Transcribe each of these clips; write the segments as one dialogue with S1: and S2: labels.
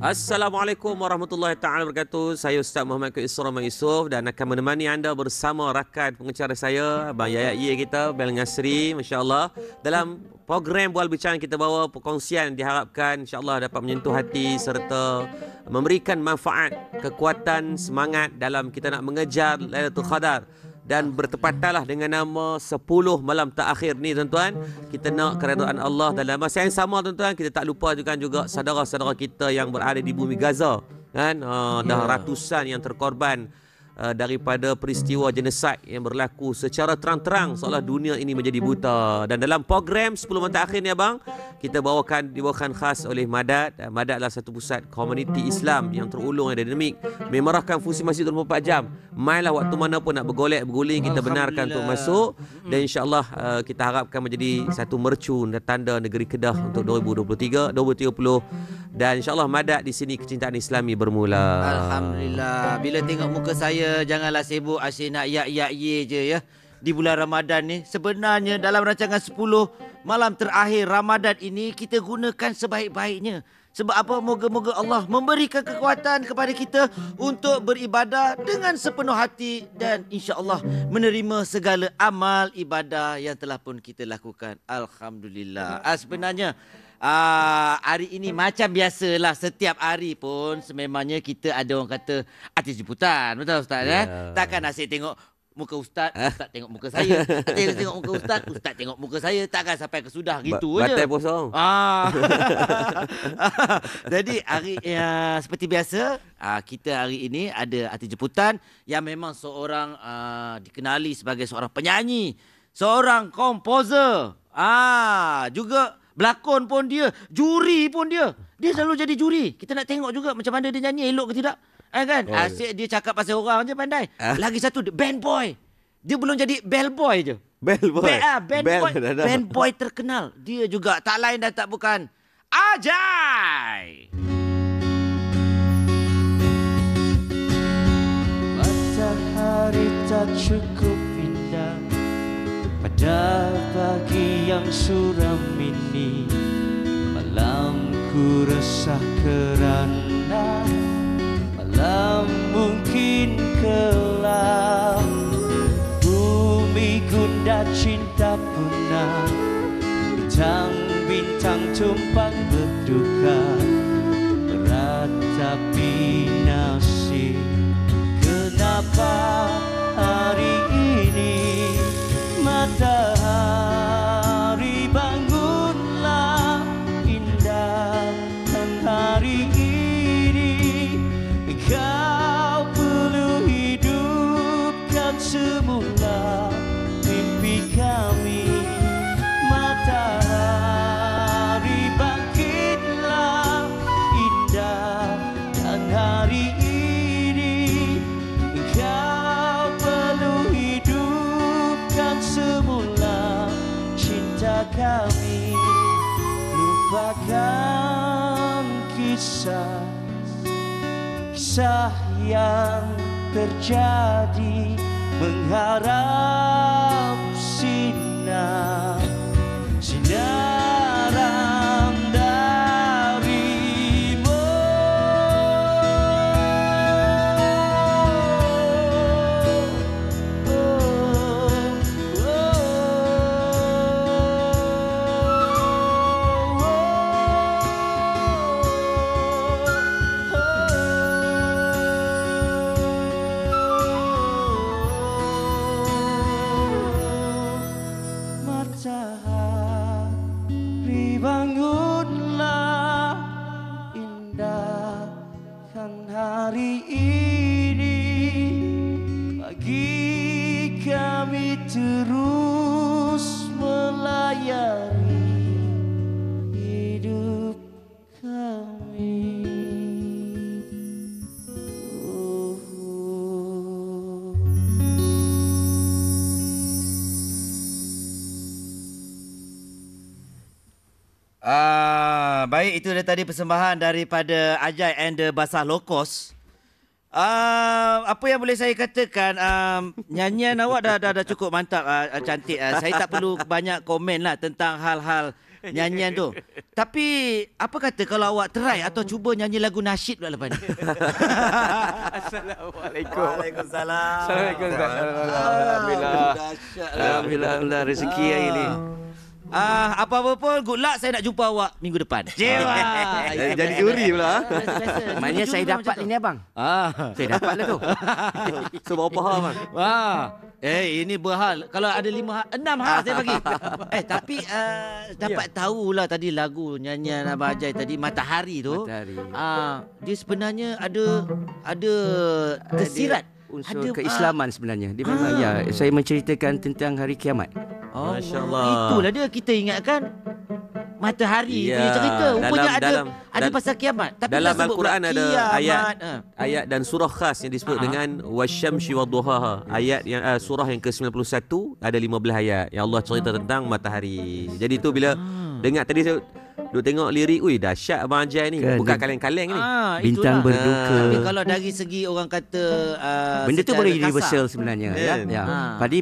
S1: Assalamualaikum warahmatullahi taala wabarakatuh. Saya Ustaz Muhammad Isra Yusuf dan akan menemani anda bersama rakan pengacara saya Abang Yaya Ye kita Bel Ngasri, masya-Allah, dalam program Bual Bincang kita bawa perkongsian diharapkan insya-Allah dapat menyentuh hati serta memberikan manfaat, kekuatan, semangat dalam kita nak mengejar Lailatul Qadar. Dan bertepatanlah dengan nama 10 malam terakhir ni tuan-tuan. Kita nak keredaan Allah dalam masa yang sama tuan-tuan. Kita tak lupa juga saudara-saudara kita yang berada di bumi Gaza. Kan? Dah ratusan yang terkorban daripada peristiwa genosid yang berlaku secara terang-terang seolah dunia ini menjadi buta. Dan dalam program 10 malam terakhir ni abang, kita dibawakan khas oleh Madad. Madad adalah satu pusat komuniti Islam yang terulung dan dinamik, memerahkan fungsi masjid 24 jam. Mainlah waktu mana pun nak berguling, kita benarkan untuk masuk. Dan insya-Allah kita harapkan menjadi satu mercu dan tanda negeri Kedah untuk 2023, 2030. Dan insya-Allah Madad di sini kecintaan Islami bermula.
S2: Alhamdulillah. Bila tengok muka saya, janganlah sibuk asyik nak ye je ya. Di bulan Ramadan ni, sebenarnya dalam rancangan 10 malam terakhir Ramadan ini, kita gunakan sebaik-baiknya. Sebab apa? Moga-moga Allah memberikan kekuatan kepada kita untuk beribadah dengan sepenuh hati dan insya-Allah menerima segala amal ibadah yang telah pun kita lakukan. Alhamdulillah. Sebenarnya hari ini macam biasalah, setiap hari pun sememangnya kita ada orang kata artis jemputan. Betul Ustaz? Yeah. Takkan asyik tengok muka Ustaz, Ustaz tengok muka saya. Tengok muka Ustaz, Ustaz tengok muka saya. Takkan sampai ke sudah gitu je.
S1: Batai kosong.
S2: Jadi hari seperti biasa, kita hari ini ada artis jemputan yang memang seorang dikenali sebagai seorang penyanyi, seorang komposer, juga berlakon pun dia, juri pun dia. Dia selalu jadi juri. Kita nak tengok juga macam mana dia nyanyi, elok ke tidak. Kan? Asyik dia cakap pasal orang je pandai. Lagi satu, band boy. Dia belum jadi bellboy je.
S1: Bellboy.
S2: Band boy terkenal. Dia juga tak lain dan tak bukan Ajay.
S3: Matahari tak cukup indah pada pagi yang suram ini. Malamku resah kerana malam mungkin kelam. Bumi gundah cinta punah, bintang-bintang tumpang berduka. Meratapi nasib, kenapa hari ini matahari bangunlah indahkan hari ini. Kau perlu hidupkan semula mimpi kami. Matahari bangkitlah indahkan hari ini. Kau perlu hidupkan semula cinta kami. Lupakan kisah yang terjadi, mengharap sinaran darimu. Matahari bangunlah indahkan hari ini. Bagi kami terus melayari hidup kami.
S2: Baik, itu dia tadi persembahan daripada Ajay and the Basah Lokos. Apa yang boleh saya katakan, nyanyian awak dah cukup mantap, cantik. Saya tak perlu banyak komen lah tentang hal-hal nyanyian tu. Tapi apa kata kalau awak try atau cuba nyanyi lagu nasyid pula lepas ni?
S4: Assalamualaikum.
S3: Waalaikumsalam.
S4: Assalamualaikum. Alhamdulillah. Alhamdulillah rezeki hari ni.
S2: Apa-apa pun, good luck. Saya nak jumpa awak minggu depan. Jewa.
S4: Jadi juri pula.
S3: Maknanya saya dapat ni abang. Saya dapat lah tu.
S1: So berapa hal bang?
S2: Ini berhal. Kalau ada 6 hal saya bagi. Tapi dapat tahulah tadi lagu nyanyian Abang Ajai tadi, Matahari tu.
S3: Matahari.
S2: Dia sebenarnya ada tersirat.
S3: Unsur
S2: Ada,
S3: keislaman sebenarnya. Dia memang saya menceritakan tentang hari kiamat.
S1: Masya Allah.
S2: Itulah dia kita ingatkan Matahari punya cerita. Rupanya ada pasal kiamat. Tapi
S1: dalam
S2: tak sebut
S1: Al-Quran
S2: pula
S1: ada
S2: kiamat.
S1: ayat dan surah khas yang disebut dengan wasyamsi wadduhaha. Ayat yang surah yang ke-91 ada 15 ayat yang Allah cerita tentang matahari. Jadi tu bila dengar tadi saya duk tengok lirik, ui dahsyat Abang Ajai ni.
S3: Kan,
S1: Bukan kaleng-kaleng ni.
S3: Bintang
S2: itulah.
S3: berduka.
S2: Tapi kalau dari segi orang kata
S3: Benda tu
S2: secara
S3: boleh
S2: kasar.
S3: universal sebenarnya.
S1: Kan?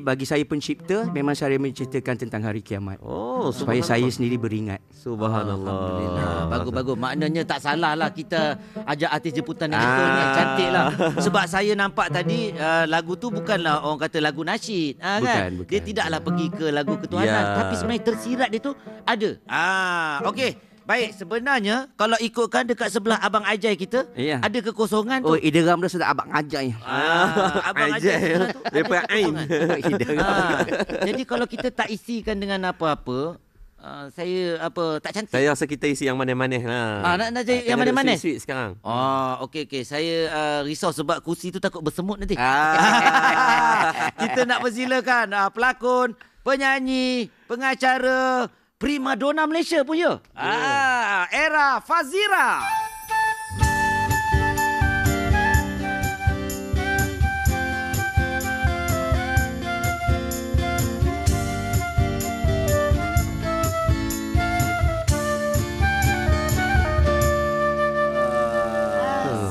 S3: Bagi saya pencipta, memang saya menceritakan tentang hari kiamat.
S1: Oh,
S3: Supaya saya sendiri beringat.
S1: Subhanallah.
S2: Bagus-bagus. Maknanya tak salah lah kita ajak artis jemputan yang betul ni. Cantik lah. Sebab saya nampak tadi lagu tu bukanlah orang kata lagu nasyid. Kan?
S3: Bukan.
S2: Dia tidaklah pergi ke lagu ketuhanan. Tapi sebenarnya tersirat dia tu ada. Okey. Baik, sebenarnya kalau ikutkan dekat sebelah Abang Ajai kita,
S3: Ya.
S2: ada kekosongan tu.
S3: Oh, ideram dia sudah Abang Ajai.
S2: Abang
S1: Ajai.
S2: Ajai sebelah tu ada
S1: Daripada Ain.
S2: kekosongan. Jadi kalau kita tak isikan dengan apa-apa, saya tak cantik.
S1: Saya rasa kita isi yang manis-manis lah.
S2: Nak cari yang
S1: Kena duk
S2: manis-manis?
S1: sweet-sweet sekarang.
S2: Okey. Saya risau sebab kursi tu takut bersemut nanti. Kita nak persilakan pelakon, penyanyi, pengacara, primadona Malaysia punya. Era Fazira.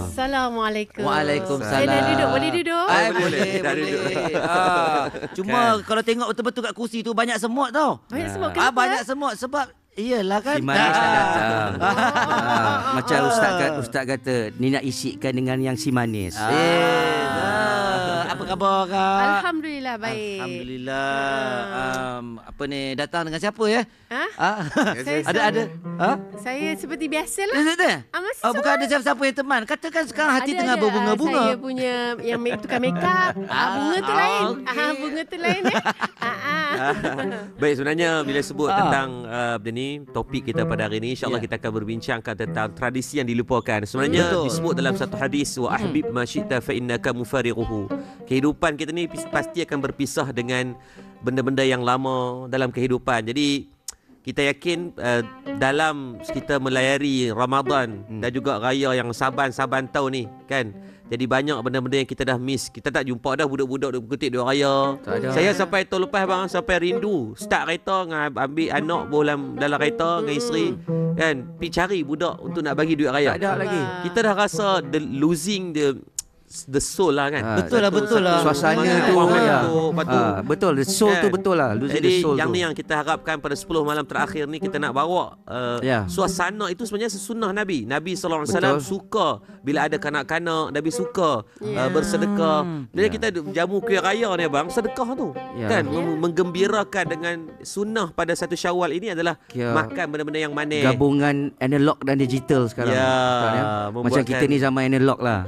S5: Assalamualaikum.
S2: Waalaikumsalam.
S5: Saya dah duduk, boleh duduk?
S2: Boleh. Cuma kalau tengok betul-betul kat kursi tu banyak semut tau.
S5: Banyak semut kenapa?
S2: Banyak semut sebab iyalah kan.
S3: Si manis tak datang. Macam ustaz kata, ni nak isikan dengan yang si manis.
S2: Apa khabar Kak?
S5: Alhamdulillah baik.
S2: Alhamdulillah. Apa ni, datang dengan siapa ya?
S5: Saya
S2: Saya
S5: seperti biasalah. Masih
S2: bukan ada siapa-siapa yang teman. Katakan sekarang hati tengah berbunga-bunga.
S5: Saya punya yang tukar make up. Bunga tu lain.
S2: okey.
S5: Bunga tu lain ya.
S1: Baik, sebenarnya bila sebut tentang topik kita pada hari ini, insya-Allah kita akan berbincangkan tentang tradisi yang dilupakan. Sebenarnya
S2: Betul.
S1: disebut dalam satu hadis, wa ahbib ma syi'ta fa innaka mufariquhu. Kehidupan kita ni pasti akan berpisah dengan benda-benda yang lama dalam kehidupan. Jadi kita yakin dalam kita melayari Ramadan dan juga raya yang saban-saban tahun ni kan. Jadi banyak benda-benda yang kita dah miss. Kita tak jumpa dah budak-budak duk berkutik duk raya. Saya sampai tahun lepas bang, sampai rindu start kereta ambil anak dalam kereta dengan isteri kan, pergi cari budak untuk nak bagi duit raya.
S3: Tak ada lagi.
S1: Kita dah rasa losing the soul lah kan.
S2: Betul lah.
S3: Suasana tu betul, the soul tu
S1: Kan?
S3: betul lah. Losing the
S1: Jadi
S3: soul
S1: yang
S3: tu.
S1: ni yang kita harapkan pada 10 malam terakhir ni, kita nak bawa suasana itu sebenarnya sesunnah Nabi. Nabi SAW suka bila ada kanak-kanak, Nabi suka bersedekah. Jadi kita jamu kuih raya ni abang, sedekah tu. Kan menggembirakan dengan sunnah pada satu Syawal ini adalah makan benda-benda yang manis.
S3: Gabungan analog dan digital sekarang. Betul,
S1: membuatkan-
S3: Macam kita ni zaman analog lah.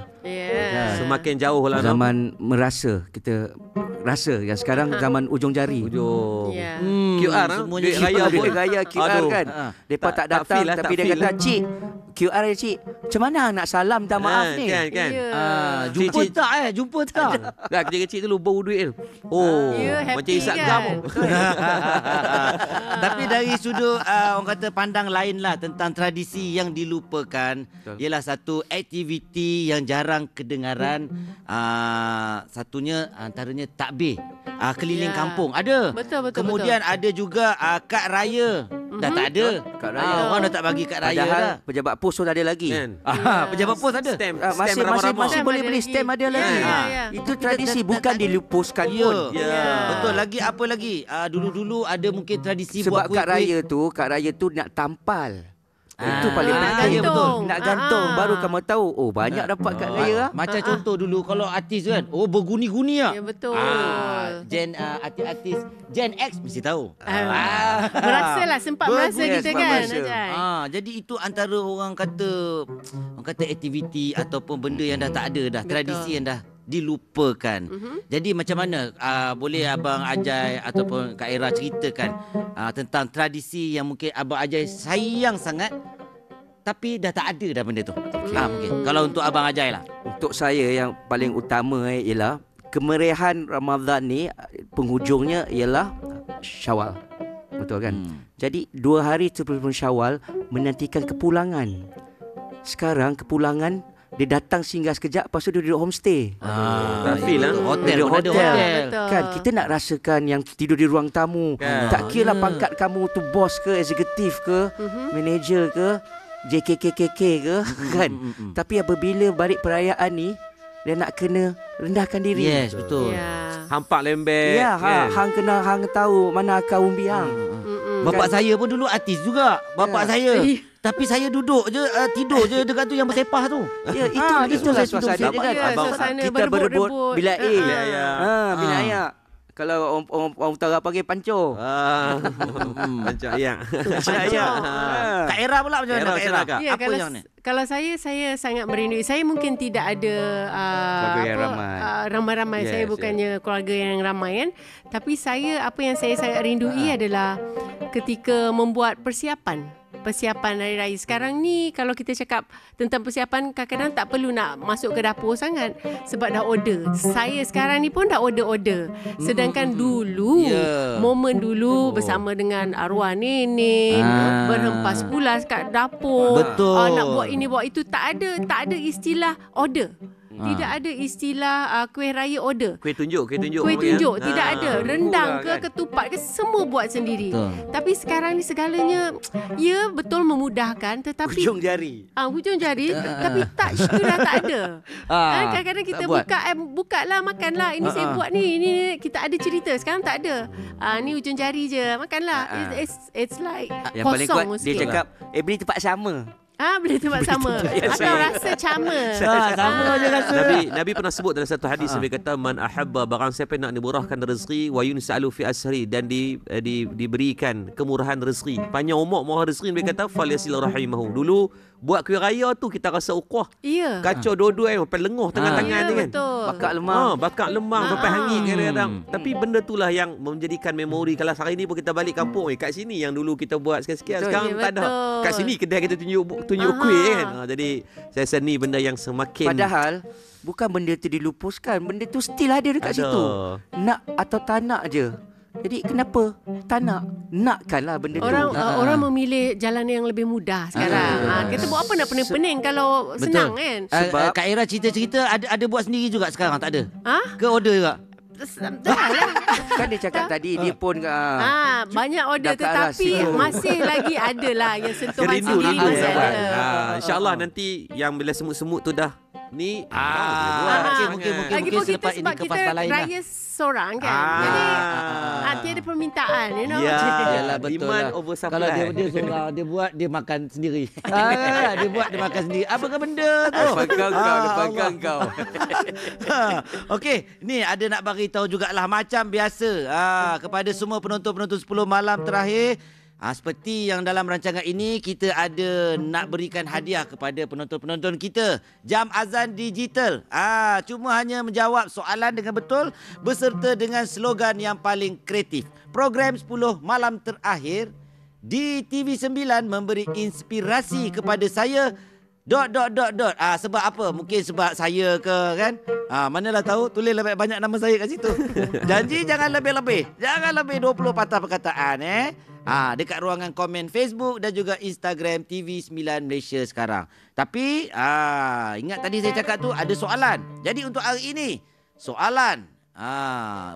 S1: Semakin jauh lah
S3: Zaman merasa, kita rasa yang sekarang zaman ujung jari.
S1: ujung.
S5: Ya.
S1: QR
S2: semuanya
S1: duit raya pun.
S3: Duit raya QR
S1: Aduh.
S3: kan. Depa tak
S1: Tak
S3: datang
S1: feel lah,
S3: tapi
S1: tak
S3: dia
S1: feel
S3: kata,
S1: lah.
S3: "Cik, QR ya cik. Macam mana nak salam minta maaf ni?"
S1: Kan.
S2: Jumpa
S1: Cik,
S2: tak Jumpa tak?
S1: Dah kecil-kecil dulu bau duit tu. Oh,
S5: happy
S1: macam isap
S5: kan?
S1: gam.
S2: Tapi dari sudut orang kata pandang lain lah tentang tradisi yang dilupakan, ialah satu aktiviti yang jarang kedengaran. Satunya antaranya takbir keliling
S5: Ya.
S2: kampung. Ada.
S5: Betul.
S2: Kemudian ada juga kad raya. Dah tak ada.
S3: Kad raya.
S2: Orang dah tak bagi kad raya
S3: Padahal
S2: dah.
S3: pejabat pos tu dah ada lagi.
S1: Kan?
S2: Pejabat pos ada.
S1: Stamp,
S3: Masih
S1: stamp ramah-ramah.
S3: masih boleh beli stem ada lagi.
S5: Ya.
S3: Itu tradisi bukan dilupuskan pun.
S1: Ya.
S2: Betul. Lagi apa lagi? Dulu-dulu ada mungkin tradisi
S3: Sebab
S2: buat kuih-kuih.
S3: kad raya tu nak tampal. Itu paling
S5: nak
S3: penting.
S5: gantung.
S3: Nak gantung baru kamu tahu. Oh, banyak dapat kad raya.
S2: Macam contoh dulu kalau artis tu kan, berguni-guni ah.
S5: Ya, betul.
S2: Artis Gen X mesti tahu.
S5: Merasalah, sempat merasa
S3: Yes,
S5: kita
S3: sempat
S5: kan.
S3: merasa.
S5: Ajai.
S2: Jadi itu antara orang kata aktiviti ataupun benda yang dah tak ada dah, tradisi yang dah dilupakan. Jadi macam mana boleh Abang Ajai ataupun Kak Era ceritakan tentang tradisi yang mungkin Abang Ajai sayang sangat tapi dah tak ada dah benda tu. Mungkin kalau untuk Abang Ajai lah.
S3: Untuk saya yang paling utama ialah kemeriahan Ramadan ni penghujungnya ialah Syawal. Betul kan? Jadi 2 hari sebelum Syawal menantikan kepulangan. Sekarang kepulangan dia datang singgah sekejap, lepas tu dia duduk homestay.
S1: Feel lah.
S2: Hotel
S3: Duduk
S2: pun ada hotel.
S5: Betul.
S3: Kan kita nak rasakan yang tidur di ruang tamu.
S1: Kan.
S3: Tak kira lah pangkat kamu tu bos ke, eksekutif ke, manager ke, JKKKK ke, kan. Tapi apabila balik perayaan ni, dia nak kena rendahkan diri.
S2: Yes, betul.
S5: Ya.
S1: Hampak lembek.
S3: Ya,
S1: kan?
S3: hang kena hang tahu mana akar umbi hang.
S2: Bapak saya pun dulu artis juga. Bapak saya. Tapi saya duduk je, tidur je dekat tu yang bersepah tu.
S3: Ya,
S2: saya
S3: itulah
S2: tidur
S3: suasana
S2: situ
S3: kan.
S5: Ya, suasana
S3: Kita berebut
S5: berebut-rebut.
S3: bilik A.
S1: Ya.
S3: Bilik ayak. Kalau orang utara panggil panco.
S1: Macam ya.
S3: Macam ayak.
S2: Kak Era pula macam mana
S1: Era
S2: Kak
S1: macam
S2: Era?
S1: mana, Kak?
S5: Ya,
S2: Apa yang ni?
S5: kalau saya sangat merindui. Saya mungkin tidak ada
S3: Keluarga yang ramai.
S5: ramai-ramai.
S1: Yes,
S5: Saya bukannya keluarga yang ramai kan. Tapi apa yang saya sangat rindui adalah ketika membuat persiapan Hari Raya. Sekarang ni kalau kita cakap tentang persiapan, kadang-kadang tak perlu nak masuk ke dapur sangat sebab dah order. Saya sekarang ni pun dah order. Sedangkan dulu, momen dulu bersama dengan arwah nenek, berhempas pulas kat dapur.
S2: Betul.
S5: Nak buat ini buat itu, tak ada istilah order. Tidak ada istilah kuih raya order.
S1: Kuih tunjuk.
S5: Kuih tunjuk tidak ada. Rendang ke
S1: kan?
S5: ketupat ke semua buat sendiri.
S2: Betul.
S5: Tapi sekarang ni segalanya ya betul memudahkan, tetapi
S3: Hujung jari.
S5: hujung jari tapi touch tu dah tak ada. Kadang-kadang kita
S2: tak buat.
S5: buka lah makanlah. Ini saya buat ni. Ini kita ada cerita. Sekarang tak ada. Ni hujung jari je. Makanlah. It's like
S3: Yang paling kuat
S5: kosong
S3: dia
S5: sikit.
S3: cakap, beli tempat sama.
S5: Boleh tempat sama. Atau rasa cama.
S2: Sama je rasa.
S1: Nabi pernah sebut dalam satu hadis, Nabi kata man ahabba, barang siapa nak dimurahkan rezeki, wa yunsalu fi asri, dan diberikan kemurahan rezeki, panjang umur, murah rezeki, Nabi kata falyasil rahimahu. Dulu buat kuih raya tu kita rasa ukuah.
S5: Ya.
S1: Kacau dua-dua sampai lenguh tangan-tangan ni kan.
S5: Betul.
S3: Bakar lemang.
S1: Bakar lemang sampai hangit kadang-kadang. Tapi benda itulah yang menjadikan memori. Kalau hari ni pun kita balik kampung, kat sini yang dulu kita buat sikit-sikit, sekarang
S5: Ya,
S1: tak ada.
S5: betul.
S1: Kat sini kedai kita tunjuk kuih kan. Jadi saya rasa ni benda yang semakin
S3: Padahal bukan benda tu dilupuskan, benda tu still ada dekat
S1: Ada.
S3: situ. Nak atau tak nak je. Jadi kenapa tak nak? Nakkanlah benda
S5: Orang
S3: tu.
S5: orang memilih jalan yang lebih mudah sekarang. Kita buat apa nak pening-pening kalau senang kan?
S3: Sebab-
S2: Kak Era cerita-cerita ada buat sendiri juga sekarang, tak ada?
S5: Ha?
S2: Ke order juga?
S5: Dah lah.
S3: Kan dia cakap tadi dia pun
S5: Banyak order
S3: dah ke arah
S5: tetapi
S3: situ.
S5: masih lagi ada lah yang sentuhan
S1: Kerindu
S5: sendiri
S1: dulu
S5: masih
S1: kan.
S5: ada.
S1: InsyaAllah nanti yang bila semut-semut tu dah ni
S5: Lagi pun kita
S2: selepas ini
S5: sebab
S2: ke
S5: kita
S2: fasa lain lah.
S5: raya seorang kan. Jadi tiada permintaan, you know.
S2: Yalah, betul
S1: Demand
S2: lah.
S1: over supply.
S2: Kalau dia seorang, dia buat, dia makan sendiri. Dia buat, dia makan sendiri. Apa ke benda tu?
S3: Depan kau.
S2: Okey, ni ada nak bagi tahu jugalah macam biasa kepada semua penonton-penonton 10 malam terakhir. Seperti yang dalam rancangan ini kita ada nak berikan hadiah kepada penonton-penonton kita. Jam azan digital. Cuma hanya menjawab soalan dengan betul beserta dengan slogan yang paling kreatif. Program 10 malam terakhir di TV9 memberi inspirasi kepada saya. Sebab apa? Mungkin sebab saya ke kan? Manalah tahu, tulislah banyak nama saya kat situ. Janji jangan lebih-lebih. Jangan lebih 20 patah perkataan dekat ruangan komen Facebook dan juga Instagram TV9 Malaysia sekarang. Tapi ingat tadi saya cakap tu ada soalan. Jadi untuk hari ini soalan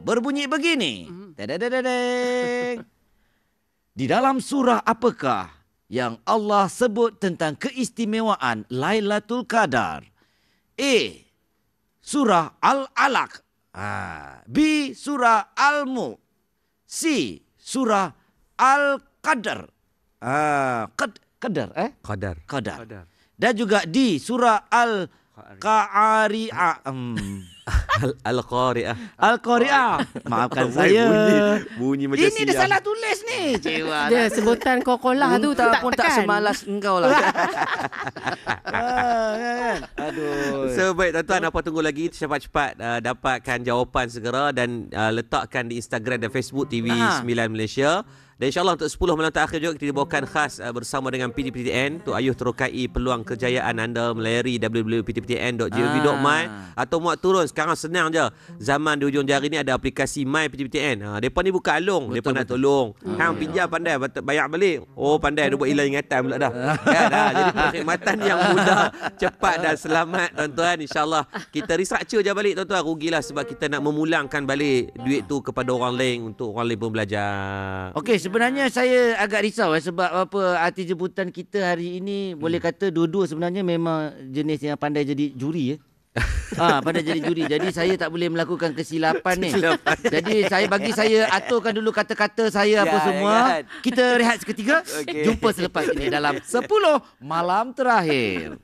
S2: berbunyi begini. Tadadadadeng. Di dalam surah apakah yang Allah sebut tentang keistimewaan Lailatul Qadar? A. Surah Al-Alaq. B. Surah Al-Mulk. C. Surah Al-Qadar. Qadar.
S1: Qadar.
S2: Dan juga D. Surah Al-Qari'ah.
S1: Al-Qari'ah.
S2: Al-Qari'ah. Maafkan saya.
S1: Bunyi macam
S2: Ini dah salah tulis ni. Cewa.
S5: Dia sebutan kokolah tu
S3: Unta pun tak
S5: tekan.
S3: semalas engkau lah.
S2: Kan? Aduh.
S1: So baik tuan-tuan, apa tunggu lagi, cepat-cepat dapatkan jawapan segera dan letakkan di Instagram dan Facebook TV9 Malaysia. Dan insyaAllah untuk 10 malam terakhir juga kita dibawakan khas bersama dengan PTPTN untuk ayuh terokai peluang kejayaan anda melayari www.ptptn.gov.my atau muat turun. Sekarang senang je. Zaman di hujung jari ni ada aplikasi My PTPTN. Mereka ni bukan alung. Mereka nak tolong. Hang pinjam pandai, bayar balik. Oh pandai, dia buat hilang ingatan pula dah. Kan? Jadi perkhidmatan yang mudah, cepat dan selamat tuan-tuan. InsyaAllah kita restructure je balik tuan-tuan. Rugilah sebab kita nak memulangkan balik duit tu kepada orang lain untuk orang lain pun belajar.
S2: Okey, sebenarnya saya agak risau sebab apa arti jemputan kita hari ini boleh kata dua-dua sebenarnya memang jenis yang pandai jadi juri pandai jadi juri. Jadi saya tak boleh melakukan kesilapan ni. Jadi bagi saya aturkan dulu kata-kata saya apa semua. Kita rehat seketika. Jumpa selepas ini dalam 10 malam terakhir.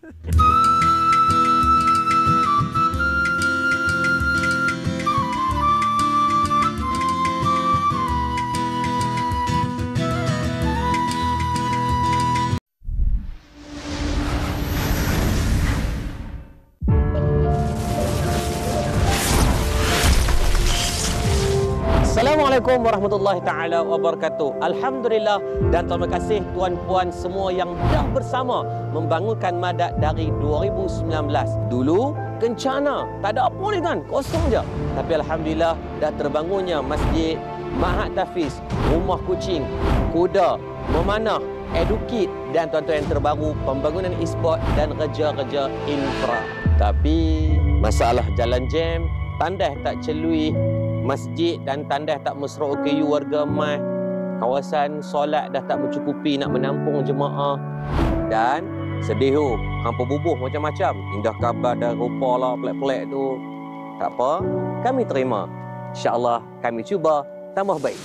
S1: Assalamualaikum warahmatullahi taala wabarakatuh. Alhamdulillah dan terima kasih tuan-puan semua yang dah bersama membangunkan Madat dari 2019. Dulu kencana, tak ada apa ni kan, kosong je. Tapi alhamdulillah dah terbangunnya masjid, Mahat Tafiz, rumah kucing, kuda, memanah, edukit dan tuan-tuan yang terbaru pembangunan e-sport dan kerja-kerja infra. Tapi masalah jalan jam, tandai tak celui masjid dan tandas tak mesra OKU warga mai. Kawasan solat dah tak mencukupi nak menampung jemaah. Dan sedih hampa bubuh macam-macam. Indah khabar dan rupa lah pelik-pelik tu. Tak apa, kami terima. InsyaAllah kami cuba tambah baik.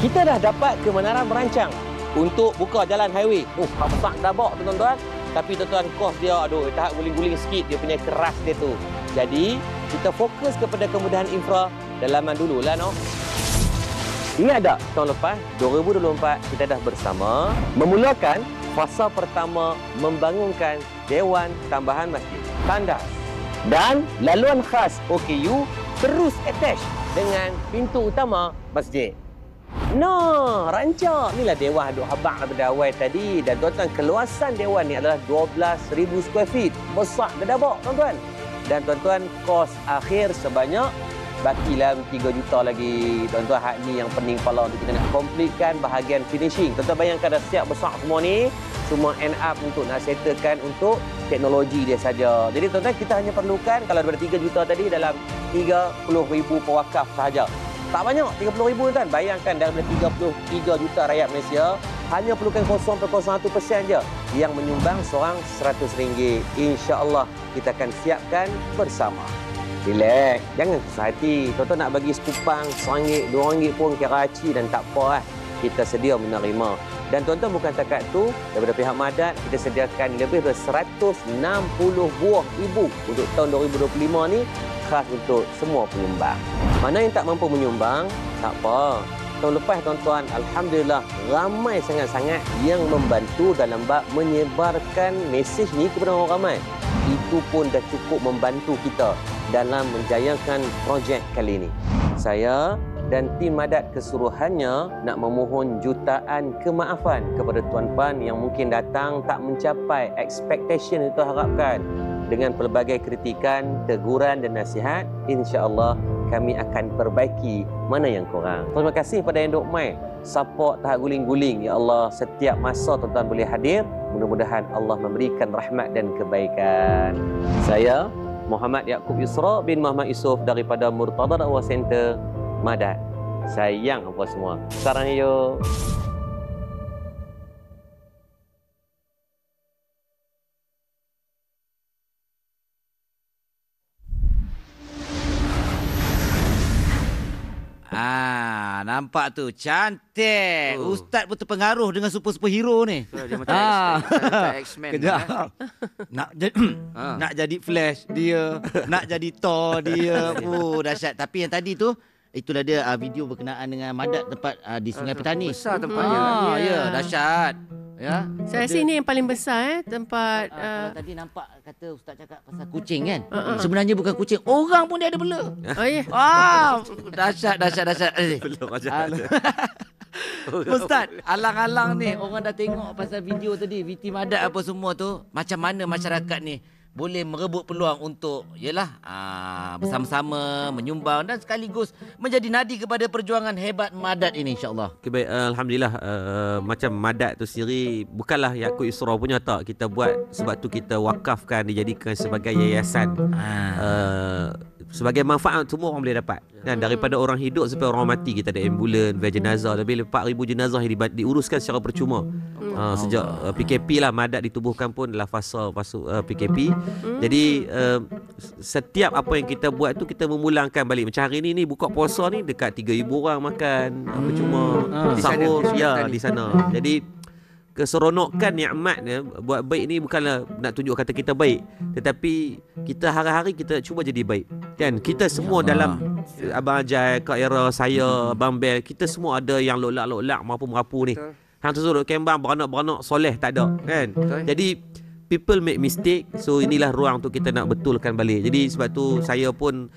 S1: Kita dah dapat kebenaran merancang untuk buka jalan highway. Besar dah bawa tuan-tuan. Tapi tuan-tuan kos dia, tahap guling-guling sikit dia punya keras dia tu. Jadi kita fokus kepada kemudahan infra dalaman dululah Ingat tak tahun lepas 2024 kita dah bersama memulakan fasa pertama membangunkan Dewan Tambahan Masjid tandas dan laluan khas OKU terus attach dengan pintu utama masjid. Rancak inilah Dewan duk habaq daripada awal tadi dan tuan-tuan keluasan Dewan ni adalah 12,000 square feet. Besar gedabak tuan-tuan. Dan tuan-tuan kos akhir sebanyak bakilah 3 juta lagi tuan-tuan. Hak ni yang pening kepala untuk kita nak completekan bahagian finishing. Tuan-tuan bayangkan dah siap besar semua ni, cuma end up untuk nak settlekan untuk teknologi dia saja. Jadi tuan-tuan kita hanya perlukan kalau daripada 3 juta tadi dalam 30,000 pewakaf sahaja. Tak banyak 30,000 tuan. Bayangkan daripada 33 juta rakyat Malaysia hanya perlukan 0.01% je yang menyumbang seorang RM100. InsyaAllah kita akan siapkan bersama. Relax, jangan susah hati. Tuan-tuan nak bagi sekupang RM1, RM2 pun kira aci dan tak apa lah. Kita sedia menerima. Dan tuan-tuan bukan takat tu, daripada pihak Madat kita sediakan lebih dari 160 buah ibu untuk tahun 2025 ni khas untuk semua penyumbang. Mana yang tak mampu menyumbang, tak apa. Tahun lepas tuan-tuan, alhamdulillah ramai sangat-sangat yang membantu dalam bab menyebarkan mesej ni kepada orang ramai. Itu pun dah cukup membantu kita dalam menjayakan projek kali ini. Saya dan tim Madat keseluruhannya nak memohon jutaan kemaafan kepada tuan-puan yang mungkin datang tak mencapai expectation yang kita harapkan. Dengan pelbagai kritikan, teguran dan nasihat, insya-Allah kami akan perbaiki mana yang kurang. Terima kasih pada yang duk mai support tahap guling-guling. Ya Allah, setiap masa tuan-tuan boleh hadir. Mudah-mudahan Allah memberikan rahmat dan kebaikan. Saya Muhammad Yaakob Yusra bin Muhammad Yusof daripada Murtada Dakwah Center Madat. Sayang apa semua. Sekarang yuk.
S2: Nampak tu cantik. Ustaz pun terpengaruh dengan superhero ni.
S3: Dia macam X-Men.
S2: Kejap. Nak jadi nak jadi Flash dia, nak jadi Thor dia. Dahsyat. Tapi yang tadi tu itulah dia video berkenaan dengan Madat tempat di Sungai Petani.
S3: Besar tempatnya.
S2: Ya, dahsyat. Ya.
S5: Saya rasa ini yang paling besar tempat
S2: Kalau tadi nampak kata Ustaz cakap pasal kucing kan. Sebenarnya bukan kucing, orang pun dia ada bela.
S5: Oh ya.
S2: Dahsyat.
S1: Belum aja.
S2: Ustaz, alang-alang ni orang dah tengok pasal video tadi, VT Madat apa semua tu, macam mana masyarakat ni boleh merebut peluang untuk bersama-sama menyumbang dan sekaligus menjadi nadi kepada perjuangan hebat Madat ini, insya-Allah.
S1: Okay, baik, alhamdulillah, macam Madat tu sendiri bukanlah Yaakob Isra punya tak, kita buat sebab tu kita wakafkan, dijadikan sebagai yayasan. Sebagai manfaat semua orang boleh dapat. Dan daripada orang hidup sampai orang mati, kita ada ambulan, van jenazah, lebih 4,000 jenazah yang diuruskan secara percuma. Sejak PKP lah Madat ditubuhkan pun adalah fasa PKP. Jadi setiap apa yang kita buat tu kita memulangkan balik. Macam hari ni buka puasa ni dekat 3,000 orang makan percuma sahur di sana. Jadi keseronokan nikmat buat baik ni bukanlah nak tunjuk kata kita baik, tetapi kita hari-hari kita cuba jadi baik. Kan kita semua dalam Abang Ajai, Kak Era, saya, Abang Bel, kita semua ada yang lolak-lolak merapu-merapu ni. Hang tu duduk kembang beranak-beranak soleh tak ada kan. Jadi people make mistake. So inilah ruang untuk kita nak betulkan balik. Jadi sebab tu saya pun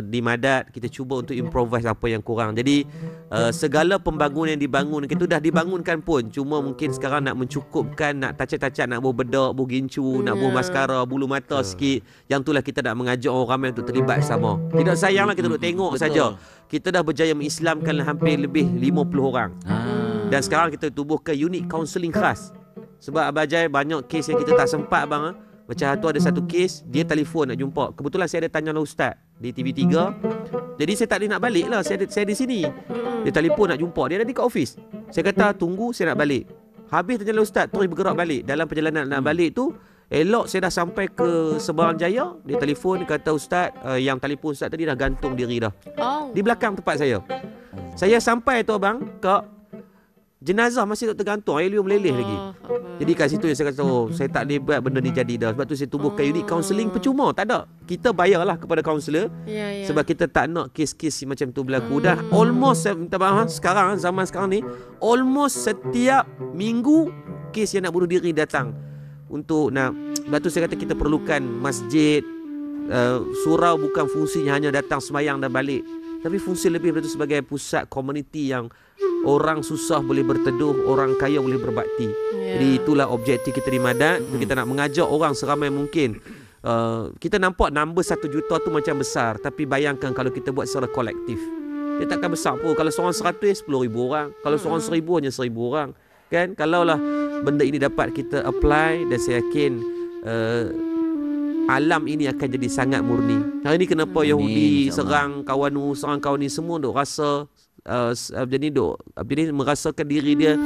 S1: di Madat kita cuba untuk improvise apa yang kurang. Jadi segala pembangunan yang dibangun kita dah dibangunkan pun, cuma mungkin sekarang nak mencukupkan, nak tacak-tacak, nak buh bedak, buh gincu, nak buh maskara, bulu mata sikit. Yang itulah kita nak mengajak orang ramai untuk terlibat sama. Tidak sayanglah kita duduk tengok saja. Kita dah berjaya mengislamkan hampir lebih 50 orang. Dan sekarang kita tubuhkan unit kaunseling khas. Sebab Abang Ajai banyak kes yang kita tak sempat bang. Macam tu ada satu kes, dia telefon nak jumpa. Kebetulan saya ada tanya Ustaz di TV3. Jadi saya tak boleh nak balik lah, saya di sini. Dia telefon nak jumpa, dia ada dekat office. Saya kata tunggu, saya nak balik. Habis tanya Ustaz, terus bergerak balik. Dalam perjalanan nak balik tu, elok saya dah sampai ke Seberang Jaya. Dia telefon, dia kata Ustaz, yang telefon Ustaz tadi dah gantung diri dah. Di belakang tempat saya. Saya sampai tu abang, jenazah masih tak tergantung, helium meleleh lagi. Jadi kat situ yang saya kata, saya tak boleh buat benda ni jadi dah. Sebab tu saya tubuhkan unit kaunseling percuma. Tak ada. Kita bayarlah kepada kaunselor. Sebab kita tak nak kes-kes macam tu berlaku. Dah almost, saya minta maaf, sekarang, zaman sekarang ni, almost setiap minggu kes yang nak bunuh diri datang. Untuk nak, sebab tu saya kata kita perlukan masjid. Surau bukan fungsinya hanya datang sembahyang dan balik, tapi fungsi lebih daripada itu sebagai pusat komuniti yang orang susah boleh berteduh, orang kaya boleh berbakti. Jadi itulah objektif kita di Madat. Kita nak mengajak orang seramai mungkin. Kita nampak number 1 juta tu macam besar, tapi bayangkan kalau kita buat secara kolektif, dia takkan besar pun. Kalau seorang 100, 10,000 orang. Kalau seorang 1,000, hanya 1,000 orang. Kan? Kalaulah benda ini dapat kita apply, dan saya yakin alam ini akan jadi sangat murni. Hari ni kenapa Yahudi serang kawan ni semua duk rasa jadi merasakan diri dia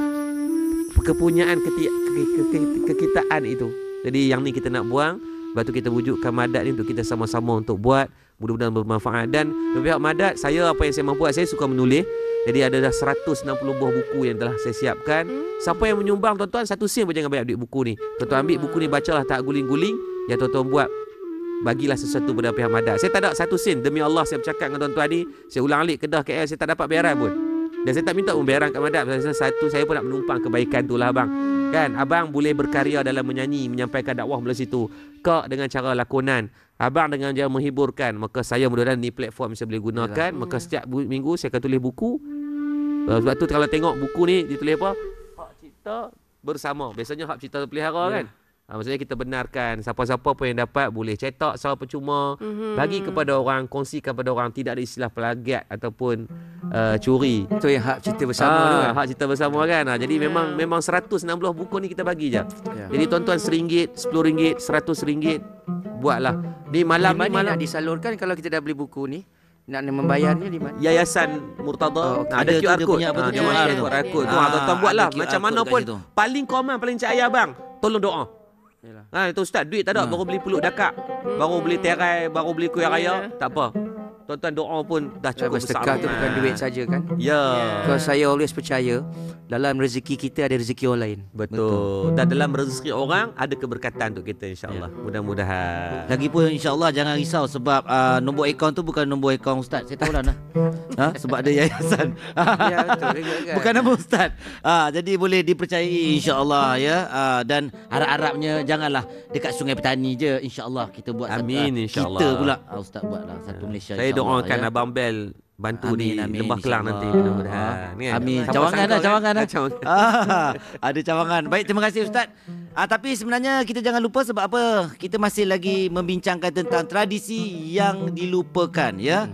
S1: kepunyaan kekitaan itu. Jadi yang ni kita nak buang. Lepas tu kita wujudkan Madat ni untuk kita sama-sama untuk buat. Mudah-mudahan bermanfaat. Dan dari pihak Madat, saya apa yang saya mampu buat, saya suka menulis. Jadi ada dah 160 buah buku yang telah saya siapkan. Siapa yang menyumbang tuan-tuan, 1 sen pun jangan bayar duit buku ni. Tuan-tuan ambil buku ni, bacalah, tak guling-guling. Yang tuan-tuan buat, bagilah sesuatu pada pihak Madat. Saya tak ada 1 sen. Demi Allah saya bercakap dengan tuan-tuan ni, saya ulang-alik Kedah KL, saya tak dapat bayaran pun. Dan saya tak minta pun bayaran kat Madat. Saya pun nak menumpang kebaikan tu lah abang. Kan, abang boleh berkarya dalam menyanyi, menyampaikan dakwah melalui situ. Kak dengan cara lakonan, abang dengan cara menghiburkan. Maka saya mudah-mudahan ni platform saya boleh gunakan. Maka setiap minggu saya akan tulis buku. Sebab tu kalau tengok buku ni ditulis apa? Hak Cipta Bersama. Biasanya hak cipta pelihara kan. Maksudnya kita benarkan siapa-siapa pun yang dapat boleh cetak secara percuma, bagi kepada orang, kongsikan kepada orang. Tidak ada istilah pelagiat ataupun curi.
S3: Itu yang hak cipta bersama tu kan.
S1: Hak cipta bersama kan. Jadi memang 160 buku ni kita bagi je. Jadi tuan-tuan RM1, RM10, RM100, buatlah. Di malam
S3: nak disalurkan kalau kita dah beli buku ni. Nak membayarnya di mana?
S1: Yayasan Murtada.
S3: Oh, okey.
S1: Ada
S2: Ada tu
S1: QR
S2: dia
S1: code.
S2: punya apa tu,
S1: Dia
S2: QR
S1: ada
S2: tu.
S1: QR code tu.
S2: Ah,
S1: Tuan-tuan buatlah
S2: ada QR
S1: macam
S2: code
S1: mana
S2: kat
S1: pun.
S2: situ.
S1: Paling common, paling cahaya bang. Tolong doa. Itu ustaz, duit tak ada, baru beli peluk dakak, baru beli terai, baru beli kuih raya, tak apa. Tuan-tuan doa pun dah cukup besar.
S3: Bersedekah tu bukan duit saja kan?
S1: Ya.
S3: Because saya always percaya dalam rezeki kita ada rezeki orang lain.
S1: Betul. Dan dalam rezeki orang ada keberkatan untuk kita, insya-Allah. Mudah-mudahan.
S2: Lagipun insya-Allah jangan risau sebab nombor akaun tu bukan nombor akaun ustaz. Saya tahu lah nah. Sebab ada yayasan.
S3: Ya, betul juga kan.
S2: Bukan nama ustaz. Jadi boleh dipercayai insya-Allah ya. Dan harap-harapnya janganlah dekat Sungai Petani je, insya-Allah kita buat
S1: Amin, insya-Allah.
S2: Kita pula ustaz buatlah satu Malaysia.
S1: Saya
S2: insya-Allah,
S1: doakan
S2: ya.
S1: Abang Bel bantu di
S2: Amin,
S1: Lembah Kelang
S2: insya-Allah.
S1: nanti, mudah-mudahan. Kan?
S2: Amin.
S1: Siapa
S2: Cawangan
S1: sangka
S2: dah,
S1: kan?
S2: cawangan dah.
S1: Cawangan.
S2: Ada cawangan. Baik, terima kasih Ustaz. Tapi sebenarnya kita jangan lupa sebab apa? Kita masih lagi membincangkan tentang tradisi yang dilupakan ya.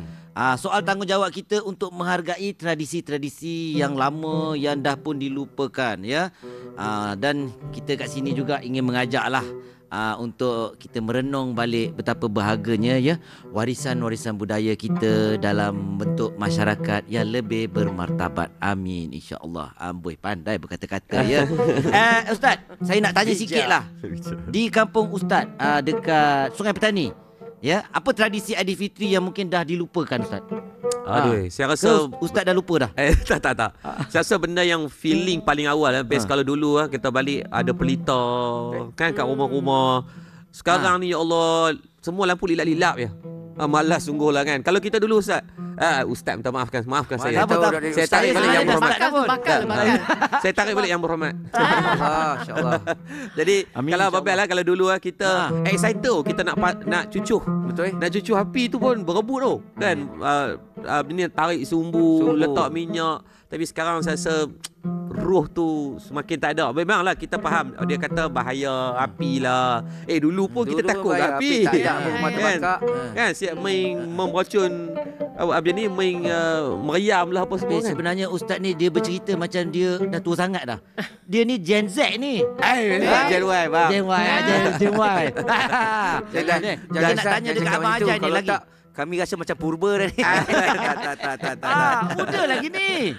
S2: Soal tanggungjawab kita untuk menghargai tradisi-tradisi yang lama yang dah pun dilupakan ya. Dan kita kat sini juga ingin mengajaklah untuk kita merenung balik betapa berharganya ya warisan-warisan budaya kita dalam bentuk masyarakat yang lebih bermartabat. Amin, insya-Allah. Amboi, pandai berkata-kata ya. Ustaz, saya nak tanya sikitlah. Di kampung Ustaz dekat Sungai Petani, ya, apa tradisi Aidilfitri yang mungkin dah dilupakan Ustaz?
S1: Aduh, saya rasa
S2: Ustaz dah lupa dah.
S1: tak. Saya rasa benda yang feeling paling awal best kalau dulu kita balik ada pelita kan kat rumah-rumah. Sekarang ni ya Allah semua lampu lilap-lilap je. Malas sungguh lah kan. Kalau kita dulu Ustaz, Ustaz minta maafkan saya. Saya tarik balik yang berhormat.
S5: Bakal.
S1: Saya tarik balik yang berhormat.
S3: Insya-Allah.
S1: Jadi
S2: Amin,
S1: kalau
S2: insya-Allah.
S1: Babel lah, kalau dulu kita excited kita nak cucuh.
S3: Betul.
S1: Nak cucuh api tu pun berebut tu kan. Ni tarik sumbu, letak minyak. Tapi sekarang saya rasa ruh tu semakin tak ada. Memanglah kita faham dia kata bahaya api lah. Dulu pun kita
S3: Dulu
S1: takut
S3: bahaya
S1: api.
S3: api, tak ada rumah
S1: kan?
S3: terbakar.
S1: Kan siap main memracun apa ni main meriam lah apa semua kan.
S2: Sebenarnya Ustaz ni dia bercerita macam dia dah tua sangat dah. Dia ni Gen Z ni.
S1: Gen Y bang.
S2: Gen Y. Gen Y.
S3: Jangan
S2: Dia nak tanya dekat Abang Ajai ni lagi.
S3: Kami rasa macam purba dah ni.
S1: Tak.
S2: Muda lagi ni.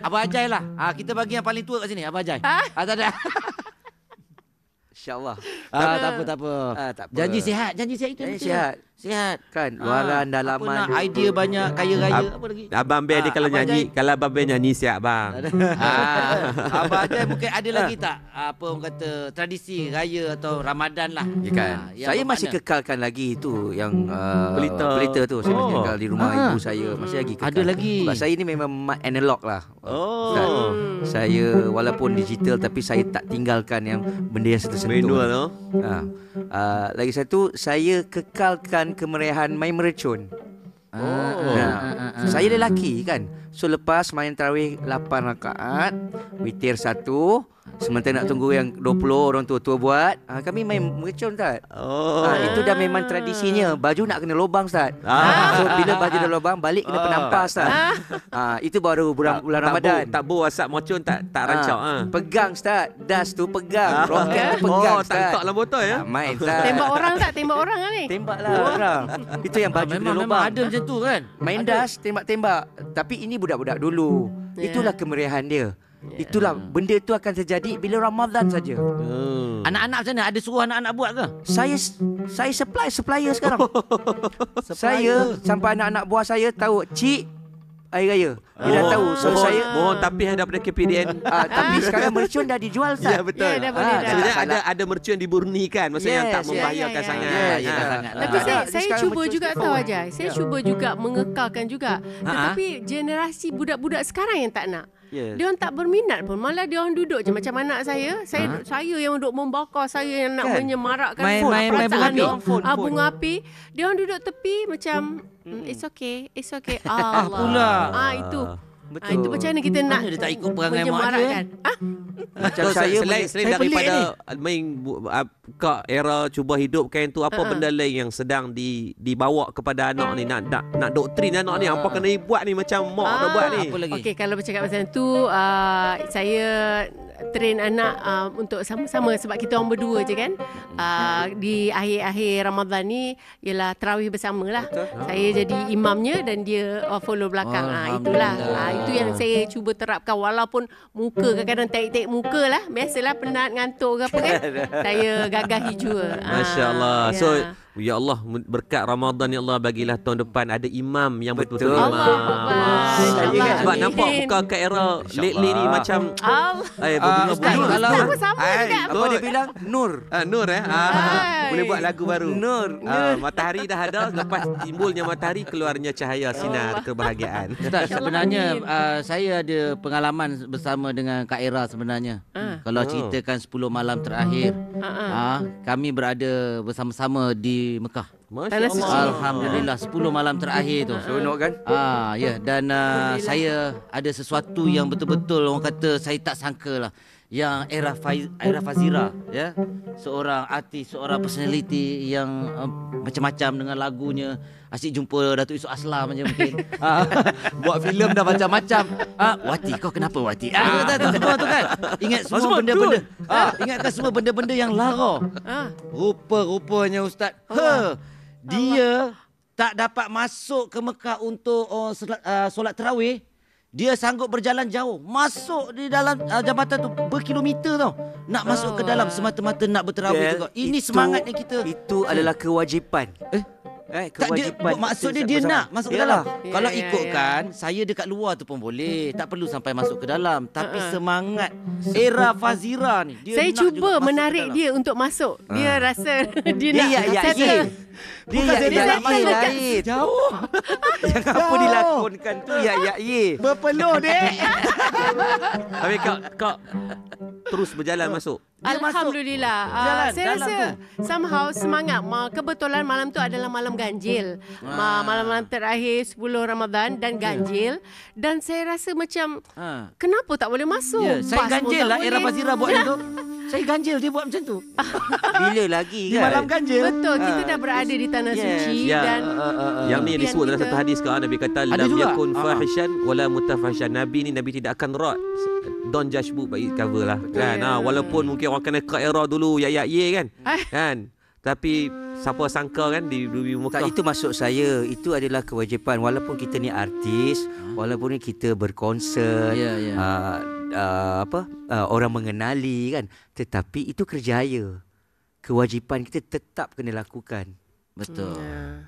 S2: Abang Ajai lah. Kita bagi yang paling tua kat sini, Abang Ajai. Tak ada.
S3: InsyaAllah.
S2: Tak apa.
S3: Tak apa.
S2: Janji sihat itu.
S3: Janji
S2: betul.
S3: sihat.
S2: Sihat.
S3: Kan luaran
S2: Apa
S3: dalaman
S2: nak
S3: dulu.
S2: idea banyak, kaya raya apa lagi?
S1: Abang Bel dia kalau
S2: Abang
S1: nyanyi, kalau Abang Bel nyanyi siap bang.
S2: Abang Ajai mungkin ada lagi tak apa orang kata tradisi raya atau Ramadan lah.
S3: Ya kan.
S2: yang
S3: Saya masih
S2: bermakna.
S3: kekalkan lagi tu yang
S1: Pelita.
S3: tu. Saya masih
S1: Oh.
S3: kekal di rumah ibu saya. Masih lagi kekal.
S2: Ada lagi.
S3: Sebab saya ni memang analog lah.
S1: Oh.
S3: Kan? Saya walaupun digital tapi saya tak tinggalkan yang benda yang sentuh.
S1: Manual tu.
S3: Lagi satu, saya kekalkan kemeriahan main mercun. Saya lelaki kan. So lepas main tarawih 8 rakaat, witir 1, sementara nak tunggu yang 20 orang tua-tua buat, kami main mercun tak?
S1: Oh.
S3: Itu dah memang tradisinya. Baju nak kena lubang Ustaz. So bila baju dah lubang, balik kena penampar Ustaz. Itu baru bulan Ramadan.
S1: Tak bawa asap mocun tak rancak
S3: Pegang Ustaz. Das tu pegang. Roket tu pegang
S1: tak
S3: Ustaz.
S1: letak dalam botol ya.
S3: Main Ustaz.
S5: Tembak orang tak? Tembak orang kan ni?
S3: Tembaklah orang. Itu yang baju kena
S2: Memang
S3: lubang.
S2: ada macam tu kan.
S3: Main das, tembak-tembak. Tapi ini budak-budak dulu. Itulah kemeriahan dia. Itulah benda itu akan terjadi bila Ramadan saja.
S2: Anak-anak macam mana? Ada suruh anak-anak buat ke?
S3: Saya supplier sekarang. Saya sampai anak-anak buah saya tahu cik air raya. Dia dah tahu. So saya
S1: mohon tapis daripada KPDN.
S3: tapi sekarang mercun dah dijual Ustaz.
S1: Ya betul.
S5: Ya, dah boleh dah.
S1: Sebenarnya ada mercun diburnikan, maksudnya yang tak
S3: Yes,
S1: membahayakan
S5: ya.
S1: sangat.
S2: Membahayakan sangat.
S5: Tapi
S3: Tak
S5: saya
S3: ada.
S5: saya
S3: Sekarang
S5: cuba
S3: muncul
S5: juga
S3: sikit
S5: tahu
S3: forward.
S5: aja. Saya cuba juga mengekalkan juga. Tetapi generasi budak-budak sekarang yang tak nak.
S3: Yes.
S5: Dia orang tak berminat pun. Malah dia orang duduk je macam anak saya. Saya yang duduk membakar, saya yang nak
S3: Kan?
S5: menyemarakkan
S2: Main
S5: perasaan
S2: bunga
S5: dia.
S2: api.
S5: Bunga api. Dia orang duduk tepi macam it's okay. Allah.
S2: pula.
S5: Itu.
S3: Betul.
S5: Itu macam mana kita nak
S2: Mana dia tak ikut perangai mak dia,
S5: menyemarakkan.
S3: Macam
S1: So,
S3: saya
S1: selain
S2: saya pelik
S1: daripada main kak era cuba hidupkan tu, apa benda lain yang sedang dibawa kepada anak ni, nak doktrin anak ni apa kena buat ni macam mak dah buat ni.
S2: Apa lagi?
S5: Okey, kalau bercakap pasal tu, saya train anak untuk sama-sama sebab kita orang berdua je kan. Di akhir-akhir Ramadan ni ialah tarawih bersama lah. Saya jadi imamnya dan dia follow belakang. Itulah. Itu yang saya cuba terapkan walaupun muka kadang-kadang taik-taik muka lah. Biasalah penat, ngantuk ke apa kan. Saya gagahi jua.
S1: Masya Allah. So, ya Allah, berkat Ramadan ya Allah, bagilah tahun depan ada imam yang betul-betul imam. Sebab nampak muka Kak Era lately ni macam
S5: Ustaz pun sama juga.
S3: Apa dia bilang? Nur.
S1: Nur boleh buat lagu baru. Nur. Matahari dah ada, lepas timbulnya matahari keluarnya cahaya sinar kebahagiaan.
S2: Ustaz, sebenarnya saya ada pengalaman bersama dengan Kak Era sebenarnya. Kalau ceritakan 10 malam terakhir, kami berada bersama-sama di Mekah.
S1: Masya Allah.
S2: Alhamdulillah 10 malam terakhir tu.
S3: Seronok kan?
S2: Ya, dan saya ada sesuatu yang betul-betul orang kata saya tak sangka lah. Yang Era Fazira, ya, seorang artis, seorang personality yang macam-macam dengan lagunya. Asyik jumpa Datuk Yusof Aslam macam mungkin. Buat filem dah macam-macam. Wati, kau kenapa Wati? Semua tu kan. Ingat semua benda-benda. Ingatkan semua benda-benda yang lara. Rupa-rupanya Ustaz. Dia tak dapat masuk ke Mekah untuk solat tarawih. Dia sanggup berjalan jauh, masuk di dalam jambatan tu berkilometer tau. Nak masuk ke dalam semata-mata nak berterawih juga. Ini semangatnya kita.
S3: Itu adalah kewajipan.
S2: Kewajipan. Maksud dia nak masuk ke dalam. Kalau ikutkan, saya dekat luar tu pun boleh. Tak perlu sampai masuk ke dalam. Tapi semangat Era Fazira ni, dia
S5: saya
S2: nak
S5: cuba
S2: juga
S5: menarik dia untuk masuk. Dia rasa dia nak settle.
S3: Dia lain.
S2: Jauh.
S3: Yang apa dilakonkan tu
S2: Berpeluh dek.
S1: Tapi kau terus berjalan masuk.
S5: Alhamdulillah. Saya rasa somehow semangat. Kebetulan malam tu adalah malam ganjil. Malam-malam terakhir 10 Ramadan dan ganjil. Dan saya rasa macam kenapa tak boleh masuk?
S2: Saya
S5: Bas pun
S2: ganjil
S5: tak
S2: lah Era
S5: boleh.
S2: Fazira buat macam tu. Saya ganjil dia buat macam tu.
S3: Bila lagi
S2: Di
S3: kan?
S2: malam ganjil.
S5: Betul, kita dah berada di tanah suci dan
S1: yang ni disebut dalam
S5: kita-
S1: satu hadis kan, Nabi kata
S2: Ada
S1: lam
S2: juga?
S1: yakun fahishan wala mutafahshan. Nabi tidak akan rot. Don't judge book by its cover lah kan. Walaupun mungkin orang kena Kak Era dulu kan. Kan? Tapi siapa sangka kan di Mekah.
S3: Tak, itu maksud saya. Itu adalah kewajipan. Walaupun kita ni artis, walaupun ni kita berkonsert, orang mengenali kan, tetapi itu kerjaya. Kewajipan kita tetap kena lakukan.
S2: Betul.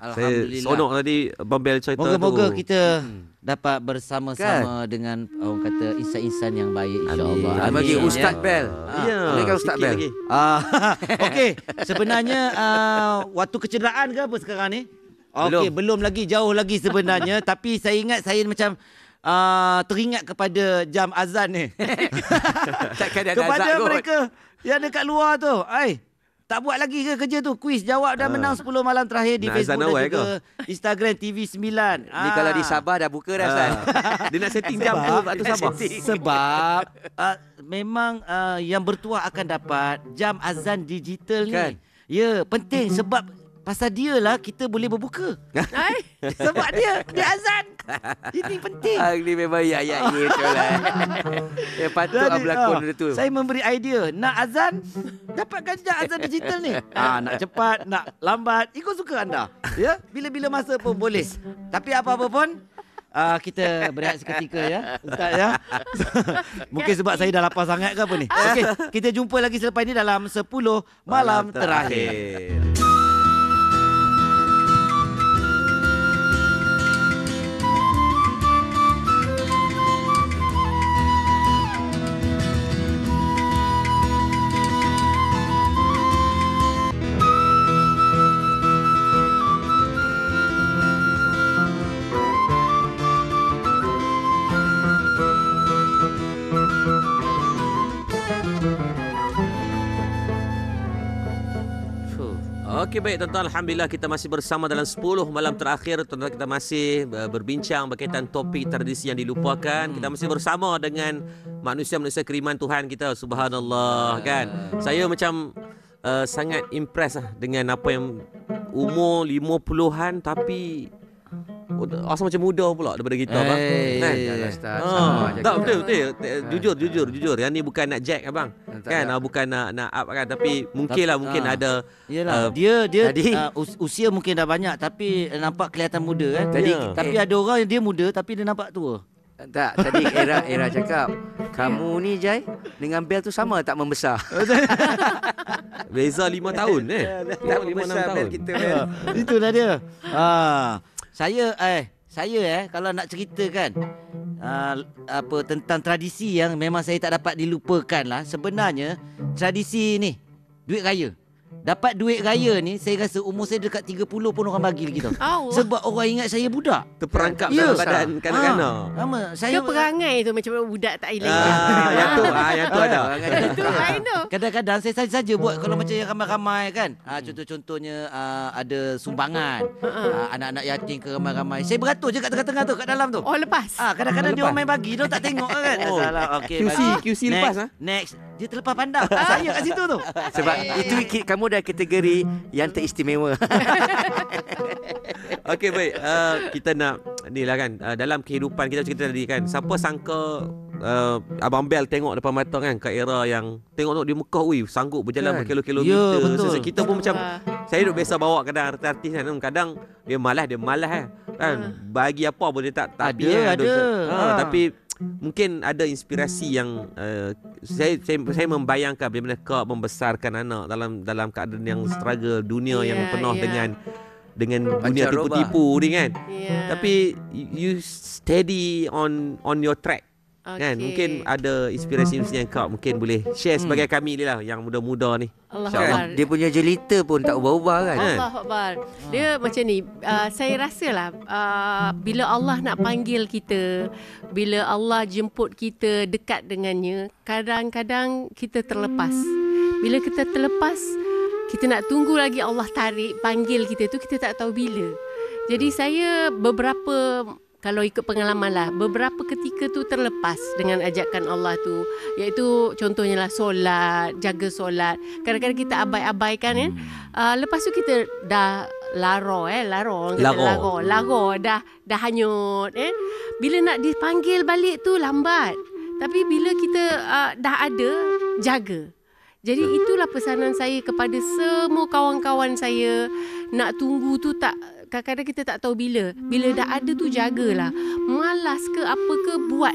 S1: Saya
S2: Alhamdulillah.
S1: sonok tadi Bambel cerita
S2: Moga-moga
S1: tu.
S2: kita dapat bersama-sama dengan orang kata insan-insan yang baik, insya-Allah.
S3: Amin. Bagi Ustaz Bel.
S1: Ya,
S3: Bolehkan Ustaz
S1: sikit
S3: Bel?
S1: lagi.
S2: Okey, sebenarnya waktu kecederaan ke apa sekarang ni? Okey, belum lagi, jauh lagi sebenarnya. Tapi saya ingat saya macam teringat kepada jam azan ni.
S3: Takkan ada
S2: Kepada
S3: azab kot.
S2: mereka yang dekat luar tu. Tak buat lagi ke kerja tu? Kuis jawab dan menang 10 malam terakhir di
S1: Nak
S2: Facebook
S1: azan
S2: dan
S1: awal
S2: juga Instagram TV9.
S3: Ni kalau di Sabah dah buka dah Ustaz.
S1: Dia nak setting jam tu waktu Sabah.
S2: Sebab memang yang bertuah akan dapat jam azan digital ni.
S3: Kan?
S2: Ya, penting sebab pasal dia lah kita boleh berbuka. Sebab dia azan. Ini penting.
S3: Ni memang ya betul lah. Patut berlakon benda tu.
S2: Saya memberi idea. Nak azan, dapatkan jam azan digital ni. Nak cepat, nak lambat, ikut suka anda. Ya, bila-bila masa pun boleh. Tapi apa-apa pun, kita berehat seketika ya, Ustaz ya. Mungkin sebab saya dah lapar sangat ke apa ni. Okey, kita jumpa lagi selepas ini dalam 10 malam terakhir.
S1: Okey, baik tuan-tuan, alhamdulillah kita masih bersama dalam 10 malam terakhir. Tuan-tuan, kita masih berbincang berkaitan topik tradisi yang dilupakan. Kita masih bersama dengan manusia-manusia kiriman Tuhan kita, subhanallah kan. Saya macam sangat impress dengan apa yang umur 50-an tapi rasa macam muda pula daripada kita abang. Kan?
S3: Yalah, Ustaz. Sama je
S1: Tak,
S3: kita.
S1: betul. Jujur. Yang ni bukan nak jack abang. Kan? Bukan nak up kan. Tapi mungkin ada.
S2: Yelah, dia
S3: tadi-
S2: usia mungkin dah banyak tapi nampak kelihatan muda kan.
S3: Tadi-
S2: Tapi ada orang yang dia muda tapi dia nampak tua.
S3: Tak, tadi Era cakap, kamu ni Jai dengan Bel tu sama tak membesar?
S1: Beza 5 tahun
S3: Tak
S1: 5-6
S3: membesar
S1: tahun.
S3: Bel kita Bel.
S2: Itulah dia. Saya kalau nak ceritakan apa tentang tradisi yang memang saya tak dapat dilupakan lah. Sebenarnya tradisi ni duit raya. Dapat duit raya ni saya rasa umur saya dekat 30 pun orang bagi lagi tau.
S5: Oh.
S2: Sebab orang ingat saya budak.
S1: Terperangkap
S2: Ya.
S1: dalam badan kanak-kanak.
S2: Sama. Saya
S5: Ke perangai tu macam budak tak hilang.
S1: Yang tu ada.
S5: Itu I know.
S2: kadang-kadang saya saja buat kalau macam yang ramai-ramai kan. Contoh-contohnya ada sumbangan. Anak-anak yatim ke ramai-ramai. Saya beratur je kat tengah-tengah tu, kat dalam tu.
S5: Oh, lepas.
S2: Kadang-kadang dia orang main bagi, dia orang tak tengok kan.
S1: Oh.
S2: Salah. Okey.
S1: QC lepas,
S2: Next. Dia terlepas pandang. Saya kat situ tu.
S3: Sebab itu kamu dah kategori yang teristimewa.
S1: Okey baik, kita nak ni lah kan, dalam kehidupan kita cerita tadi kan, siapa sangka Abang Bel tengok depan mata kan, ke era yang tengok dia Mekah, sanggup berjalan
S3: Kan?
S1: berkilo-kilometer.
S2: Ya, betul.
S1: Kita pun macam, saya duduk biasa bawa kadang artis kan, kadang dia malas kan, bagi apa pun dia tak
S2: Ada,
S1: pi, kan.
S2: ada.
S1: Tapi mungkin ada inspirasi yang saya membayangkan bagaimana kau membesarkan anak dalam keadaan yang struggle, dunia yang penuh dengan dunia
S3: Pancaroba.
S1: tipu-tipu ni kan.
S5: Ya.
S1: Tapi you steady on your track. Kan, mungkin ada inspirasi yang kau mungkin boleh share sebagai kami ni lah, yang muda-muda ni.
S5: Allah
S1: InsyaAllah.
S5: Akbar.
S3: Dia punya jelita pun tak ubah-ubah kan?
S5: Allah Akbar. Dia macam ni, saya rasalah bila Allah nak panggil kita, bila Allah jemput kita dekat dengannya, kadang-kadang kita terlepas. Bila kita terlepas, kita nak tunggu lagi Allah tarik, panggil kita tu, kita tak tahu bila. Jadi saya beberapa, kalau ikut pengalaman lah, beberapa ketika tu terlepas dengan ajakan Allah tu, iaitu contohnya lah solat, jaga solat. Kadang-kadang kita abai-abaikan kan. Lepas tu kita dah laro, orang kata laro, dah hanyut. Bila nak dipanggil balik tu lambat. Tapi bila kita dah ada, jaga. Jadi itulah pesanan saya kepada semua kawan-kawan saya. Nak tunggu tu tak, kadang-kadang kita tak tahu bila. Bila dah ada tu jagalah. Malas ke apa ke buat.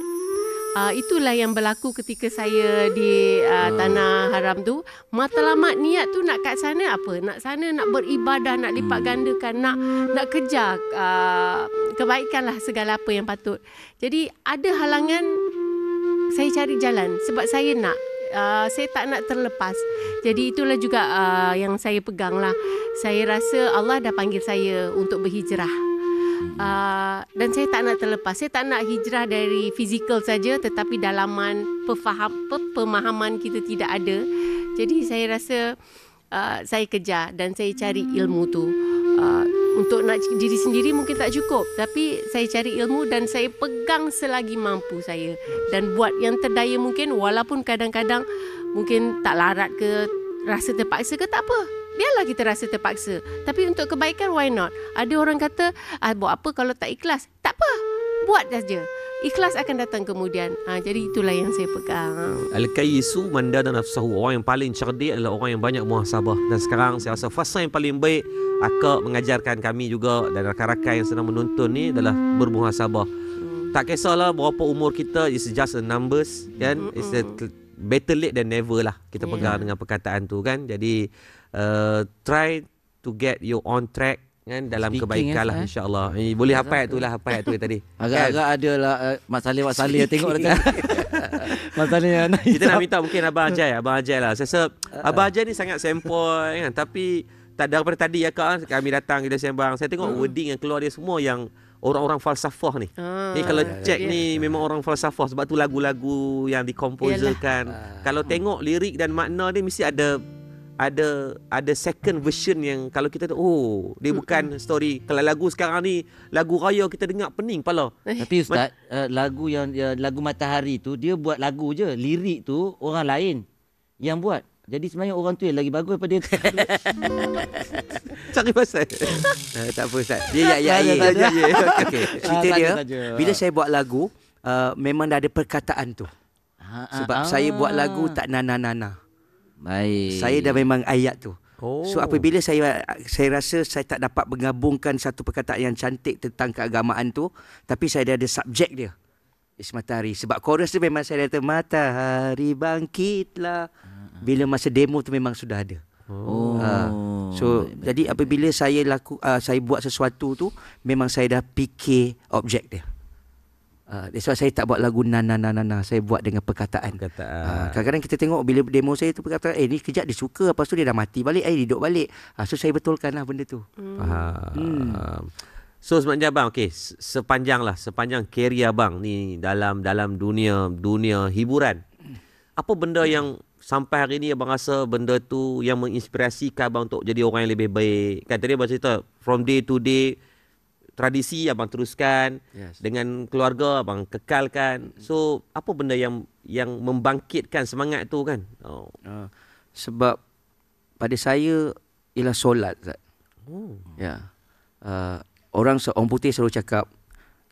S5: Itulah yang berlaku ketika saya di Tanah Haram tu. Matlamat niat tu nak kat sana apa? Nak sana nak beribadah, nak lipat gandakan, nak kejar kebaikan lah, segala apa yang patut. Jadi ada halangan, saya cari jalan sebab saya nak. Saya tak nak terlepas. Jadi itulah juga yang saya pegang lah. Saya rasa Allah dah panggil saya untuk berhijrah. Dan saya tak nak terlepas. Saya tak nak hijrah dari fizikal saja, tetapi dalaman pemahaman kita tidak ada. Jadi saya rasa saya kejar dan saya cari ilmu tu. Untuk nak diri sendiri mungkin tak cukup, tapi saya cari ilmu dan saya pegang selagi mampu saya, dan buat yang terdaya mungkin, walaupun kadang-kadang mungkin tak larat ke, rasa terpaksa ke, tak apa, biarlah kita rasa terpaksa, tapi untuk kebaikan, why not? Ada orang kata buat apa kalau tak ikhlas? Tak apa, buat saja. Ikhlas akan datang kemudian. Jadi itulah yang saya pegang.
S1: Al-Kayyisu man dana nafsahu. Orang yang paling cerdik adalah orang yang banyak muhasabah. Dan sekarang saya rasa fasa yang paling baik akak mengajarkan kami juga dan rakan-rakan yang sedang menonton ni adalah bermuhasabah. Tak kisahlah berapa umur kita, it's just a numbers kan. It's a better late than never lah. Kita pegang dengan perkataan tu kan. Jadi try to get you on track kan, dalam
S2: Speaking,
S1: kebaikan lah insya-Allah. Boleh hafal tu lah, hafal tu tadi.
S2: Agak-agak ada lah Mak Saleh tengok dekat. Mak Saleh
S1: Kita nak minta mungkin Abang Ajai lah. Saya rasa Abang Ajai ni sangat sempoi kan, tapi tak daripada tadi ya kak, kami datang kita sembang. Saya tengok wording yang keluar dia semua yang orang-orang falsafah ni. Ni kalau check ni memang orang falsafah, sebab tu lagu-lagu yang dikomposerkan. Kalau tengok lirik dan makna dia mesti ada second version yang kalau kita dia bukan story. Kalau lagu sekarang ni lagu raya kita dengar pening kepala.
S2: Tapi Ustaz, lagu Matahari tu dia buat lagu je, lirik tu orang lain yang buat. Jadi sebenarnya orang tu yang lagi bagus daripada dia.
S1: Cari pasal.
S3: Tak apa Ustaz. Dia ya. Okey, cerita dia bila saya buat lagu memang dah ada perkataan tu. Sebab saya buat lagu tak nana-nana.
S2: Baik.
S3: Saya dah memang ayat tu.
S1: Oh.
S3: So apabila saya rasa saya tak dapat menggabungkan satu perkataan yang cantik tentang keagamaan tu, tapi saya dah ada subjek dia. Matahari. Sebab chorus tu memang saya kata matahari bangkitlah. Bila masa demo tu memang sudah ada. Jadi apabila saya saya buat sesuatu tu, memang saya dah fikir objek dia. That's why saya tak buat lagu nana. Saya buat dengan perkataan. Kadang-kadang kita tengok bila demo saya tu perkataan, ni kejap dia suka, lepas tu dia dah mati balik, dia duduk balik. So saya betulkan lah benda tu.
S1: Faham. So sebenarnya abang, sepanjang kerjaya abang ni dalam dunia hiburan, apa benda yang sampai hari ni abang rasa benda tu yang menginspirasikan abang untuk jadi orang yang lebih baik? Kan tadi abang cerita from day to day, tradisi abang teruskan, dengan keluarga abang kekalkan. So apa benda yang membangkitkan semangat tu kan?
S3: Sebab pada saya ialah solat. Orang putih selalu cakap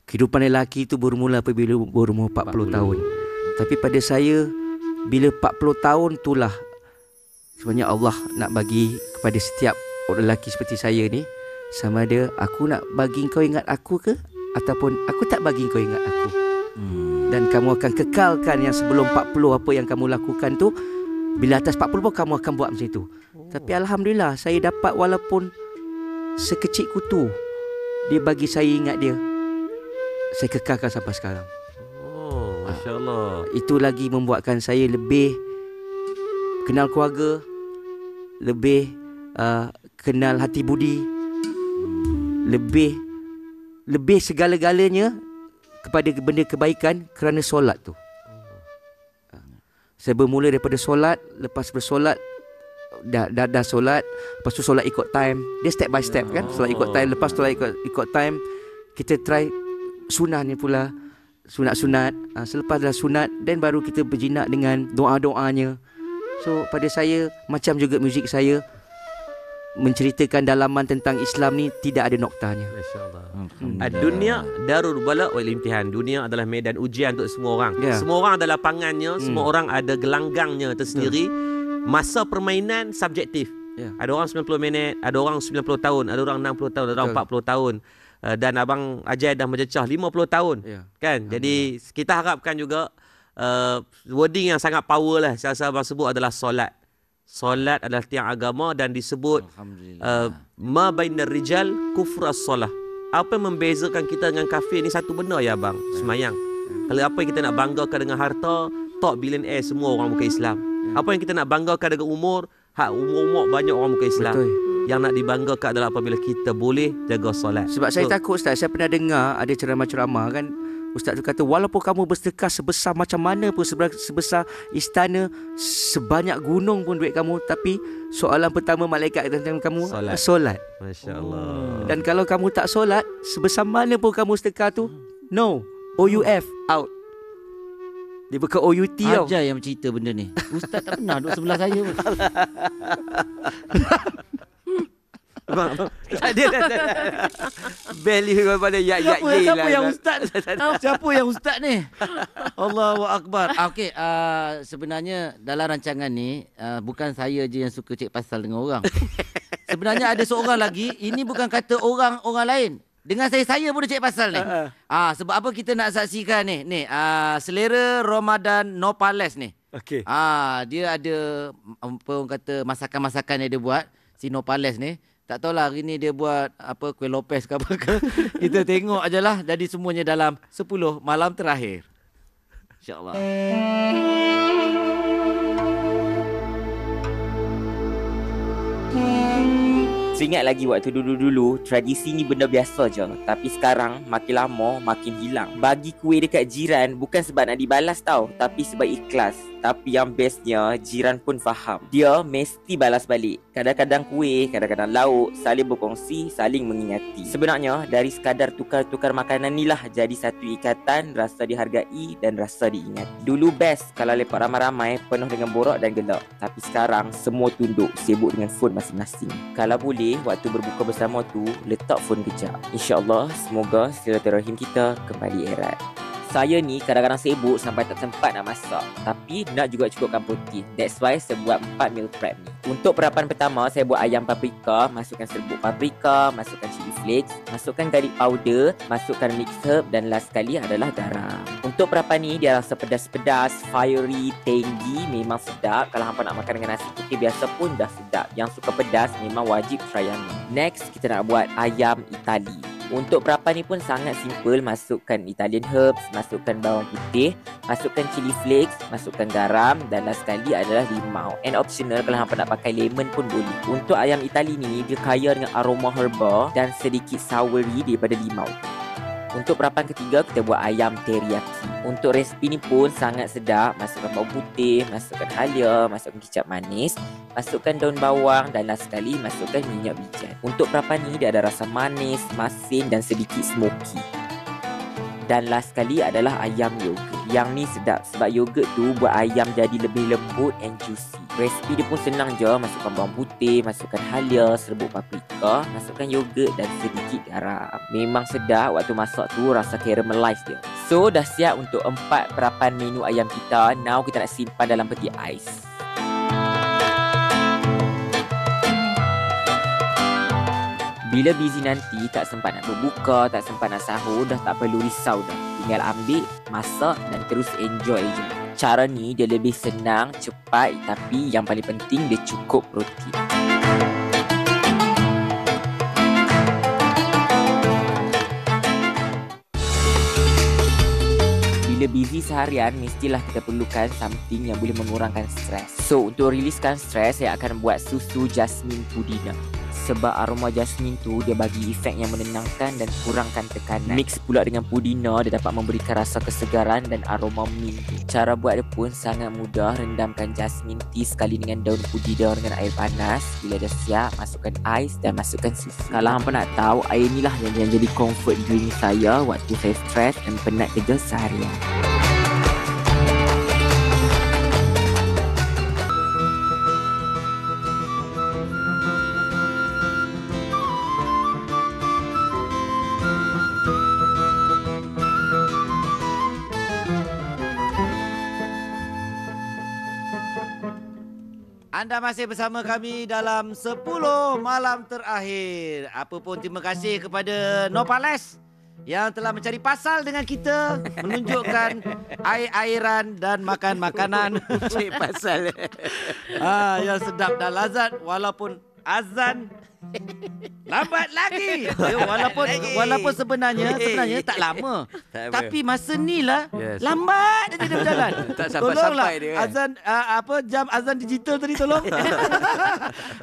S3: kehidupan lelaki itu bermula apabila berumur 40 tahun. Tapi pada saya, bila 40 tahun itulah sebenarnya Allah nak bagi kepada setiap orang lelaki seperti saya ni, sama ada aku nak bagi kau ingat aku ke, ataupun aku tak bagi kau ingat aku. Dan kamu akan kekalkan yang sebelum 40 apa yang kamu lakukan tu. Bila atas 40 pun kamu akan buat macam itu. Tapi Alhamdulillah, saya dapat walaupun sekecil kutu, dia bagi saya ingat dia, saya kekalkan sampai sekarang.
S1: Masya Allah.
S3: Itu lagi membuatkan saya lebih kenal keluarga, lebih kenal hati budi, lebih segala-galanya kepada benda kebaikan kerana solat tu. Saya bermula daripada solat, lepas bersolat dah solat, lepas tu solat ikut time. Dia step by step kan, solat ikut time, lepas solat ikut time kita try sunat ni pula, sunat-sunat. Selepas dah sunat, then baru kita berjinak dengan doa-doanya. So pada saya, macam juga muzik saya menceritakan dalaman tentang Islam ni tidak ada noktanya.
S1: Masya-Allah. Dunia darul bala wal imtihan. Dunia adalah medan ujian untuk semua orang. Semua orang ada lapangannya, semua orang ada gelanggangnya tersendiri. Masa permainan subjektif. Ada orang 90 minit, ada orang 90 tahun, ada orang 60 tahun, ada orang 40 tahun. Dan abang Ajai dah mencecah 50 tahun. Kan? Jadi kita harapkan juga wording yang sangat power lah. Saya rasa abang sebut adalah solat. Solat adalah tiang agama dan disebut ma bainar rijal kufra solah. Apa yang membezakan kita dengan kafir ni satu benda ya abang, semayang. Kalau apa yang kita nak banggakan dengan harta, top billionaire semua orang bukan Islam. Apa yang kita nak banggakan dengan umur, umur banyak orang bukan Islam.
S3: Betul.
S1: Yang nak dibanggakan adalah apabila kita boleh jaga solat.
S3: Sebab saya takut Ustaz, saya pernah dengar ada ceramah-ceramah kan, Ustaz tu kata walaupun kamu bersedekah sebesar macam mana pun, sebesar istana, sebanyak gunung pun duit kamu, tapi soalan pertama malaikat tentang kamu solat.
S1: Masya-Allah.
S3: Dan kalau kamu tak solat, sebesar mana pun kamu sedekah tu, no, OUF out. Dia bukan OUT tau.
S2: Ajar yang cerita benda ni. Ustaz tak pernah duduk sebelah saya pun.
S3: Abang. Tak ada. Value kepada
S2: siapa yang ustaz? Siapa yang ustaz ni? Allahu akbar. Okey, sebenarnya dalam rancangan ni bukan saya je yang suka cek pasal dengan orang. Sebenarnya ada seorang lagi, ini bukan kata orang lain. Dengan saya pun dia cek pasal ni. Sebab apa kita nak saksikan ni? Selera Ramadan Nopales ni.
S3: Okey.
S2: Dia ada apa orang kata masakan-masakan yang dia buat, si Nopales ni. Tak tahulah hari ni dia buat apa, kuih Lopez ke apa ke. Kita tengok ajalah. Jadi semuanya dalam 10 malam terakhir. InsyaAllah.
S6: Saya ingat lagi waktu dulu-dulu, tradisi ni benda biasa je. Tapi sekarang, makin lama, makin hilang. Bagi kuih dekat jiran, bukan sebab nak dibalas tau, tapi sebab ikhlas. Tapi yang bestnya, jiran pun faham. Dia mesti balas balik. Kadang-kadang kuih, kadang-kadang lauk, saling berkongsi, saling mengingati. Sebenarnya, dari sekadar tukar-tukar makanan ni lah jadi satu ikatan, rasa dihargai dan rasa diingati. Dulu best kalau lepak ramai-ramai, penuh dengan borak dan gelak. Tapi sekarang, semua tunduk, sibuk dengan phone masing-masing. Kalau boleh, waktu berbuka bersama tu, letak phone kejap. InsyaAllah, semoga silaturahim kita kembali erat. Saya ni kadang-kadang sibuk sampai tak sempat nak masak. Tapi nak juga cukupkan protein. That's why saya buat 4 meal prep ni. Untuk perapan pertama, saya buat ayam paprika. Masukkan serbuk paprika, masukkan chili flakes, masukkan garlic powder, masukkan mixed herb dan last sekali adalah garam. Untuk perapan ni, dia rasa pedas-pedas, fiery, tangy, memang sedap. Kalau hampa nak makan dengan nasi putih biasa pun dah sedap. Yang suka pedas memang wajib try yang ni. Next, kita nak buat ayam Itali. Untuk perapan ni pun sangat simple. Masukkan Italian herbs, masukkan bawang putih, masukkan chili flakes, masukkan garam dan last sekali adalah limau. And optional kalau hampa nak pakai lemon pun boleh. Untuk ayam Itali ni, dia kaya dengan aroma herba dan sedikit soury daripada limau. Untuk perapan ketiga, kita buat ayam teriyaki. Untuk resipi ni pun sangat sedap. Masukkan bawang putih, masukkan halia, masukkan kicap manis, masukkan daun bawang dan last sekali masukkan minyak bijan. Untuk perapan ni, dia ada rasa manis, masin dan sedikit smoky. Dan last sekali adalah ayam yogurt. Yang ni sedap sebab yogurt tu buat ayam jadi lebih lembut and juicy. Resipi dia pun senang je. Masukkan bawang putih, masukkan halia, serbuk paprika, masukkan yogurt dan sedikit garam. Memang sedap waktu masak tu, rasa caramelize dia. So dah siap untuk 4 perapan menu ayam kita. Now kita nak simpan dalam peti ais. Bila busy nanti, tak sempat nak berbuka, tak sempat nak sahur, dah tak perlu risau dah. Tinggal ambil, masak dan terus enjoy je. Cara ni dia lebih senang, cepat, tapi yang paling penting dia cukup protein. Bila busy seharian, mestilah kita perlukan something yang boleh mengurangkan stres. So, untuk riliskan stres, saya akan buat susu jasmin pudina. Sebab aroma jasmin tu dia bagi efek yang menenangkan dan kurangkan tekanan. Mix pula dengan pudina, dia dapat memberikan rasa kesegaran dan aroma mint. Cara buat dia pun sangat mudah. Rendamkan jasmin tea sekali dengan daun pudina dengan air panas. Bila dah siap, masukkan ais dan masukkan susu. Kalau hampa nak tahu, air ni lah yang jadi comfort drink saya waktu saya stres dan penat kerja seharian.
S2: Anda masih bersama kami dalam 10 malam terakhir. Apa pun terima kasih kepada Nopales yang telah mencari pasal dengan kita, menunjukkan air-airan dan makan makanan.
S3: Cik pasal.
S2: Yang sedap dan lazat walaupun azan lambat lagi. Walaupun sebenarnya tak lama.
S3: Tak apa.
S2: Tapi masa ni lah
S3: Yes.
S2: lambat dia berjalan.
S3: Tak sampai-sampai dia kan.
S2: Azan jam azan digital tadi tolong.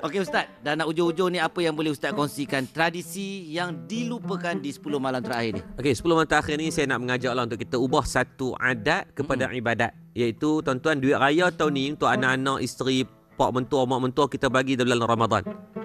S2: Okey Ustaz, dah nak hujung-hujung ni, apa yang boleh Ustaz kongsikan tradisi yang dilupakan di 10 malam terakhir ni?
S1: Okey, 10 malam terakhir ni saya nak mengajaklah untuk kita ubah satu adat kepada ibadat. Iaitu tuan-tuan, duit raya tahun ni untuk anak-anak, isteri, pak mentua, mak mentua kita bagi dalam bulan Ramadan.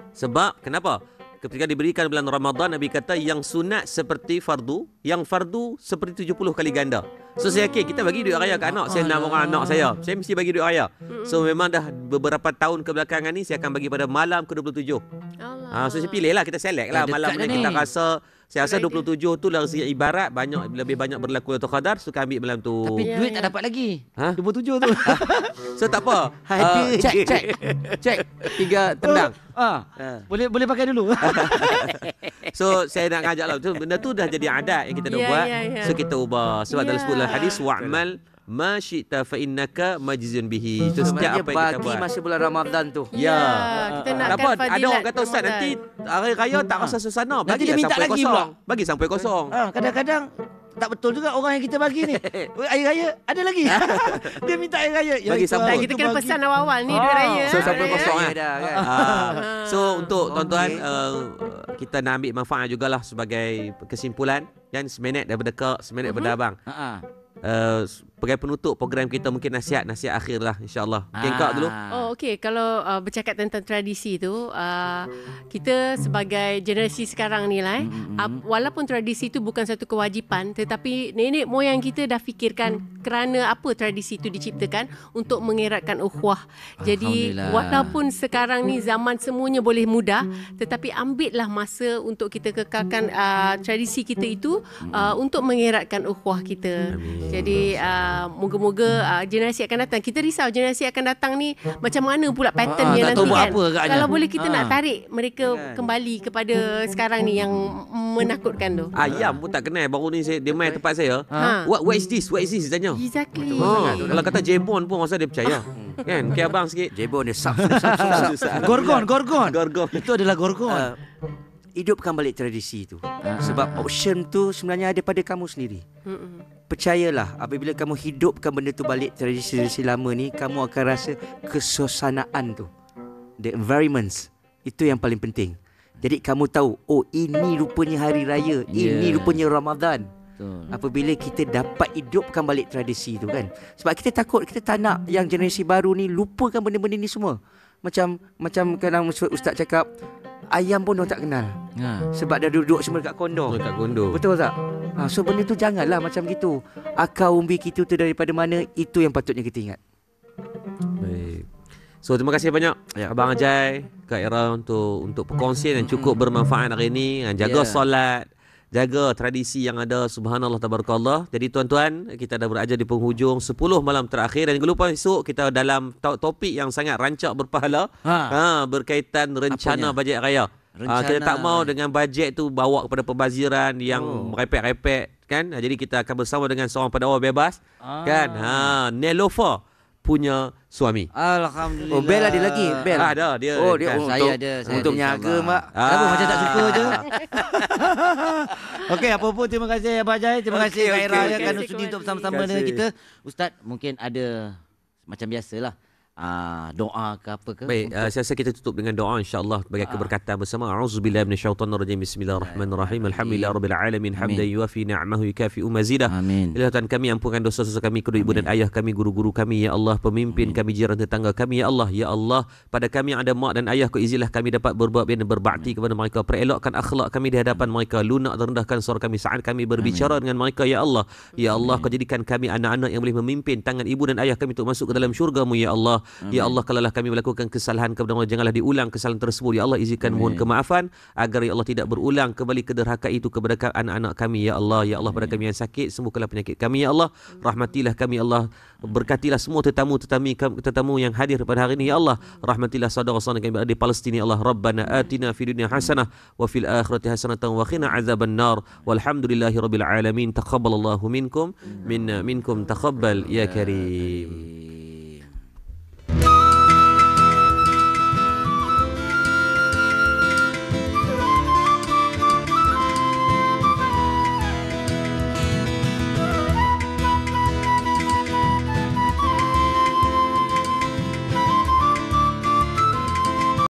S1: Sebab kenapa? Ketika diberikan bulan Ramadan, Nabi kata yang sunat seperti fardu, yang fardu seperti 70 kali ganda. So saya yakin kita bagi duit raya ke anak. Saya 6 orang anak saya mesti bagi duit raya. So memang dah beberapa tahun kebelakangan ni saya akan bagi pada malam ke-27. So saya pilih lah, kita select lah malam
S2: dekat
S1: yang
S2: dah
S1: kita
S2: ni.
S1: rasa. Saya rasa 27 tu lah segi ibarat lebih banyak berlaku Lailatul Qadar, suka ambil malam tu.
S2: Tapi duit tak dapat lagi.
S1: Ha?
S2: 27 tu.
S1: So tak apa. Cek 3 tendang.
S2: Boleh pakai dulu.
S1: So saya nak ngajak lah, benda tu dah jadi adat yang kita nak buat. So kita ubah. Sebab dalam sebuah hadis, wa'mal ma syi'ta fa innaka majzun bihi. Itu setiap apa yang kita
S3: bagi
S1: buat.
S3: masa bulan Ramadan tu.
S1: Ya.
S5: Kita nakkan
S1: Apa? Ada
S5: fadilat
S1: orang kata, Ustaz,
S5: Ramadan.
S1: nanti hari raya tak rasa suasana.
S2: Nanti
S1: Bagi
S2: dia minta
S1: sampai
S2: lagi
S1: kosong.
S2: pula.
S1: Bagi sampai kosong.
S2: Kadang-kadang tak betul juga orang yang kita bagi ni. Air raya ada lagi. Dia minta air raya.
S1: Bagi
S2: itu,
S1: sambung.
S5: Kita kena pesan awal-awal ni duit raya.
S1: So sampai
S5: Ya.
S1: kosong
S3: Ya, dah, kan?
S1: So untuk tuan-tuan, kita nak ambil manfaat jugalah sebagai kesimpulan. Dan seminit daripada Kak, seminit daripada Abang. sebagai penutup program kita mungkin nasihat akhir lah insya-Allah. Mungkin Kak dulu.
S5: Oh okey, kalau bercakap tentang tradisi tu, kita sebagai generasi sekarang ni lah walaupun tradisi tu bukan satu kewajipan, tetapi nenek moyang kita dah fikirkan kerana apa tradisi tu diciptakan untuk mengeratkan ukhuwah. Jadi walaupun sekarang ni zaman semuanya boleh mudah, tetapi ambillah masa untuk kita kekalkan tradisi kita itu untuk mengeratkan ukhuwah kita. Amin. Jadi moga-moga generasi akan datang, kita risau generasi akan datang ni macam mana pula pattern yang nanti kan. Kalau boleh kita nak tarik mereka kembali kepada sekarang ni yang menakutkan tu.
S1: Ayam pun tak kenal. Baru ni dia main tempat saya. What is this? What is this? Dia tanya.
S5: Exactly.
S1: Kalau kata Jebon pun masa dia percaya. Kan? Okey abang sikit.
S3: Jebon dia
S2: Gorgon.
S1: Gorgon.
S2: Itu adalah gorgon.
S3: Hidupkan balik tradisi tu. Sebab option tu sebenarnya ada pada kamu sendiri. Percayalah, apabila kamu hidupkan benda tu balik, tradisi-tradisi lama ni, kamu akan rasa kesuasanaan tu. The environments. Itu yang paling penting. Jadi kamu tahu, oh ini rupanya hari raya, ini rupanya Ramadan. Apabila kita dapat hidupkan balik tradisi tu kan. Sebab kita takut, kita tak nak yang generasi baru ni lupakan benda-benda ni semua. Macam kadang Ustaz cakap, ayam pun orang tak kenal. Sebab dah duduk semua dekat kondo. Betul tak? So benda tu janganlah macam gitu. Akar umbi kita tu daripada mana, itu yang patutnya kita ingat.
S1: Baik. So terima kasih banyak Abang Ajai, Kak Ira untuk perkongsian yang cukup bermanfaat hari ini. Jaga solat, jaga tradisi yang ada. Subhanallah tabarakallah. Jadi tuan-tuan, kita dah berada di penghujung 10 malam terakhir, dan jangan lupa esok kita dalam topik yang sangat rancak berpahala, berkaitan rencana bajet raya. Kita tak mau dengan bajet tu bawa kepada pembaziran yang merepek-repek kan. Jadi kita akan bersama dengan seorang pendakwa bebas kan. Nelofa punya suami.
S2: Alhamdulillah.
S3: Bel ada lagi. Bel
S1: ada dia.
S3: Oh dia
S1: kan.
S2: Saya ada.
S3: Untuk menyaga mak.
S2: Kenapa macam tak suka je? Okey, apa pun terima kasih Abang Ajai. Terima kasih Kak Ira kerana sudi untuk bersama-sama dengan kita. Ustaz, mungkin ada macam biasalah doa ke apa ke?
S1: Baik, saya rasa kita tutup dengan doa insya-Allah sebagai keberkatan bersama. A'udzubillahi minasyaitonirrajim. Bismillahirrahmanirrahim. Alhamdulillahirabbil alamin. Hamdan yuwafi ni'amahu yukafi'u mazidah. Ya Tuhan kami, ampunkan dosa-dosa kami, kedua ibu dan ayah kami, guru-guru kami ya Allah, pemimpin kami, jiran tetangga kami ya Allah. Ya Allah, pada kami yang ada mak dan ayah, kau izinlah kami dapat berbuat baik dan berbakti kepada mereka, perelokkan akhlak kami di hadapan mereka, lunak dan rendahkan suara kami saat kami berbicara dengan mereka ya Allah. Ya Allah, kau jadikan kami anak-anak yang boleh memimpin tangan ibu dan ayah kami untuk masuk ke dalam syurga-Mu ya Allah. Ya Allah, kalaulah kami melakukan kesalahan kepada Allah, janganlah diulang kesalahan tersebut ya Allah. Izinkan mohon kemaafan agar ya Allah tidak berulang kembali kederhaka itu kepada anak-anak kami ya Allah. Ya Allah, pada kami yang sakit, sembuhkanlah penyakit kami ya Allah. Rahmatilah kami ya Allah. Berkatilah semua tetamu yang hadir pada hari ini ya Allah. Rahmatilah saudara-saudara kami berada di Palestin ya Allah. Rabbana atina fid dunya hasanah wa fil akhirati hasanatan wa qina azabannar. Walhamdulillahirabbil alamin. Taqabbalallahu minkum minkum taqabbal ya karim.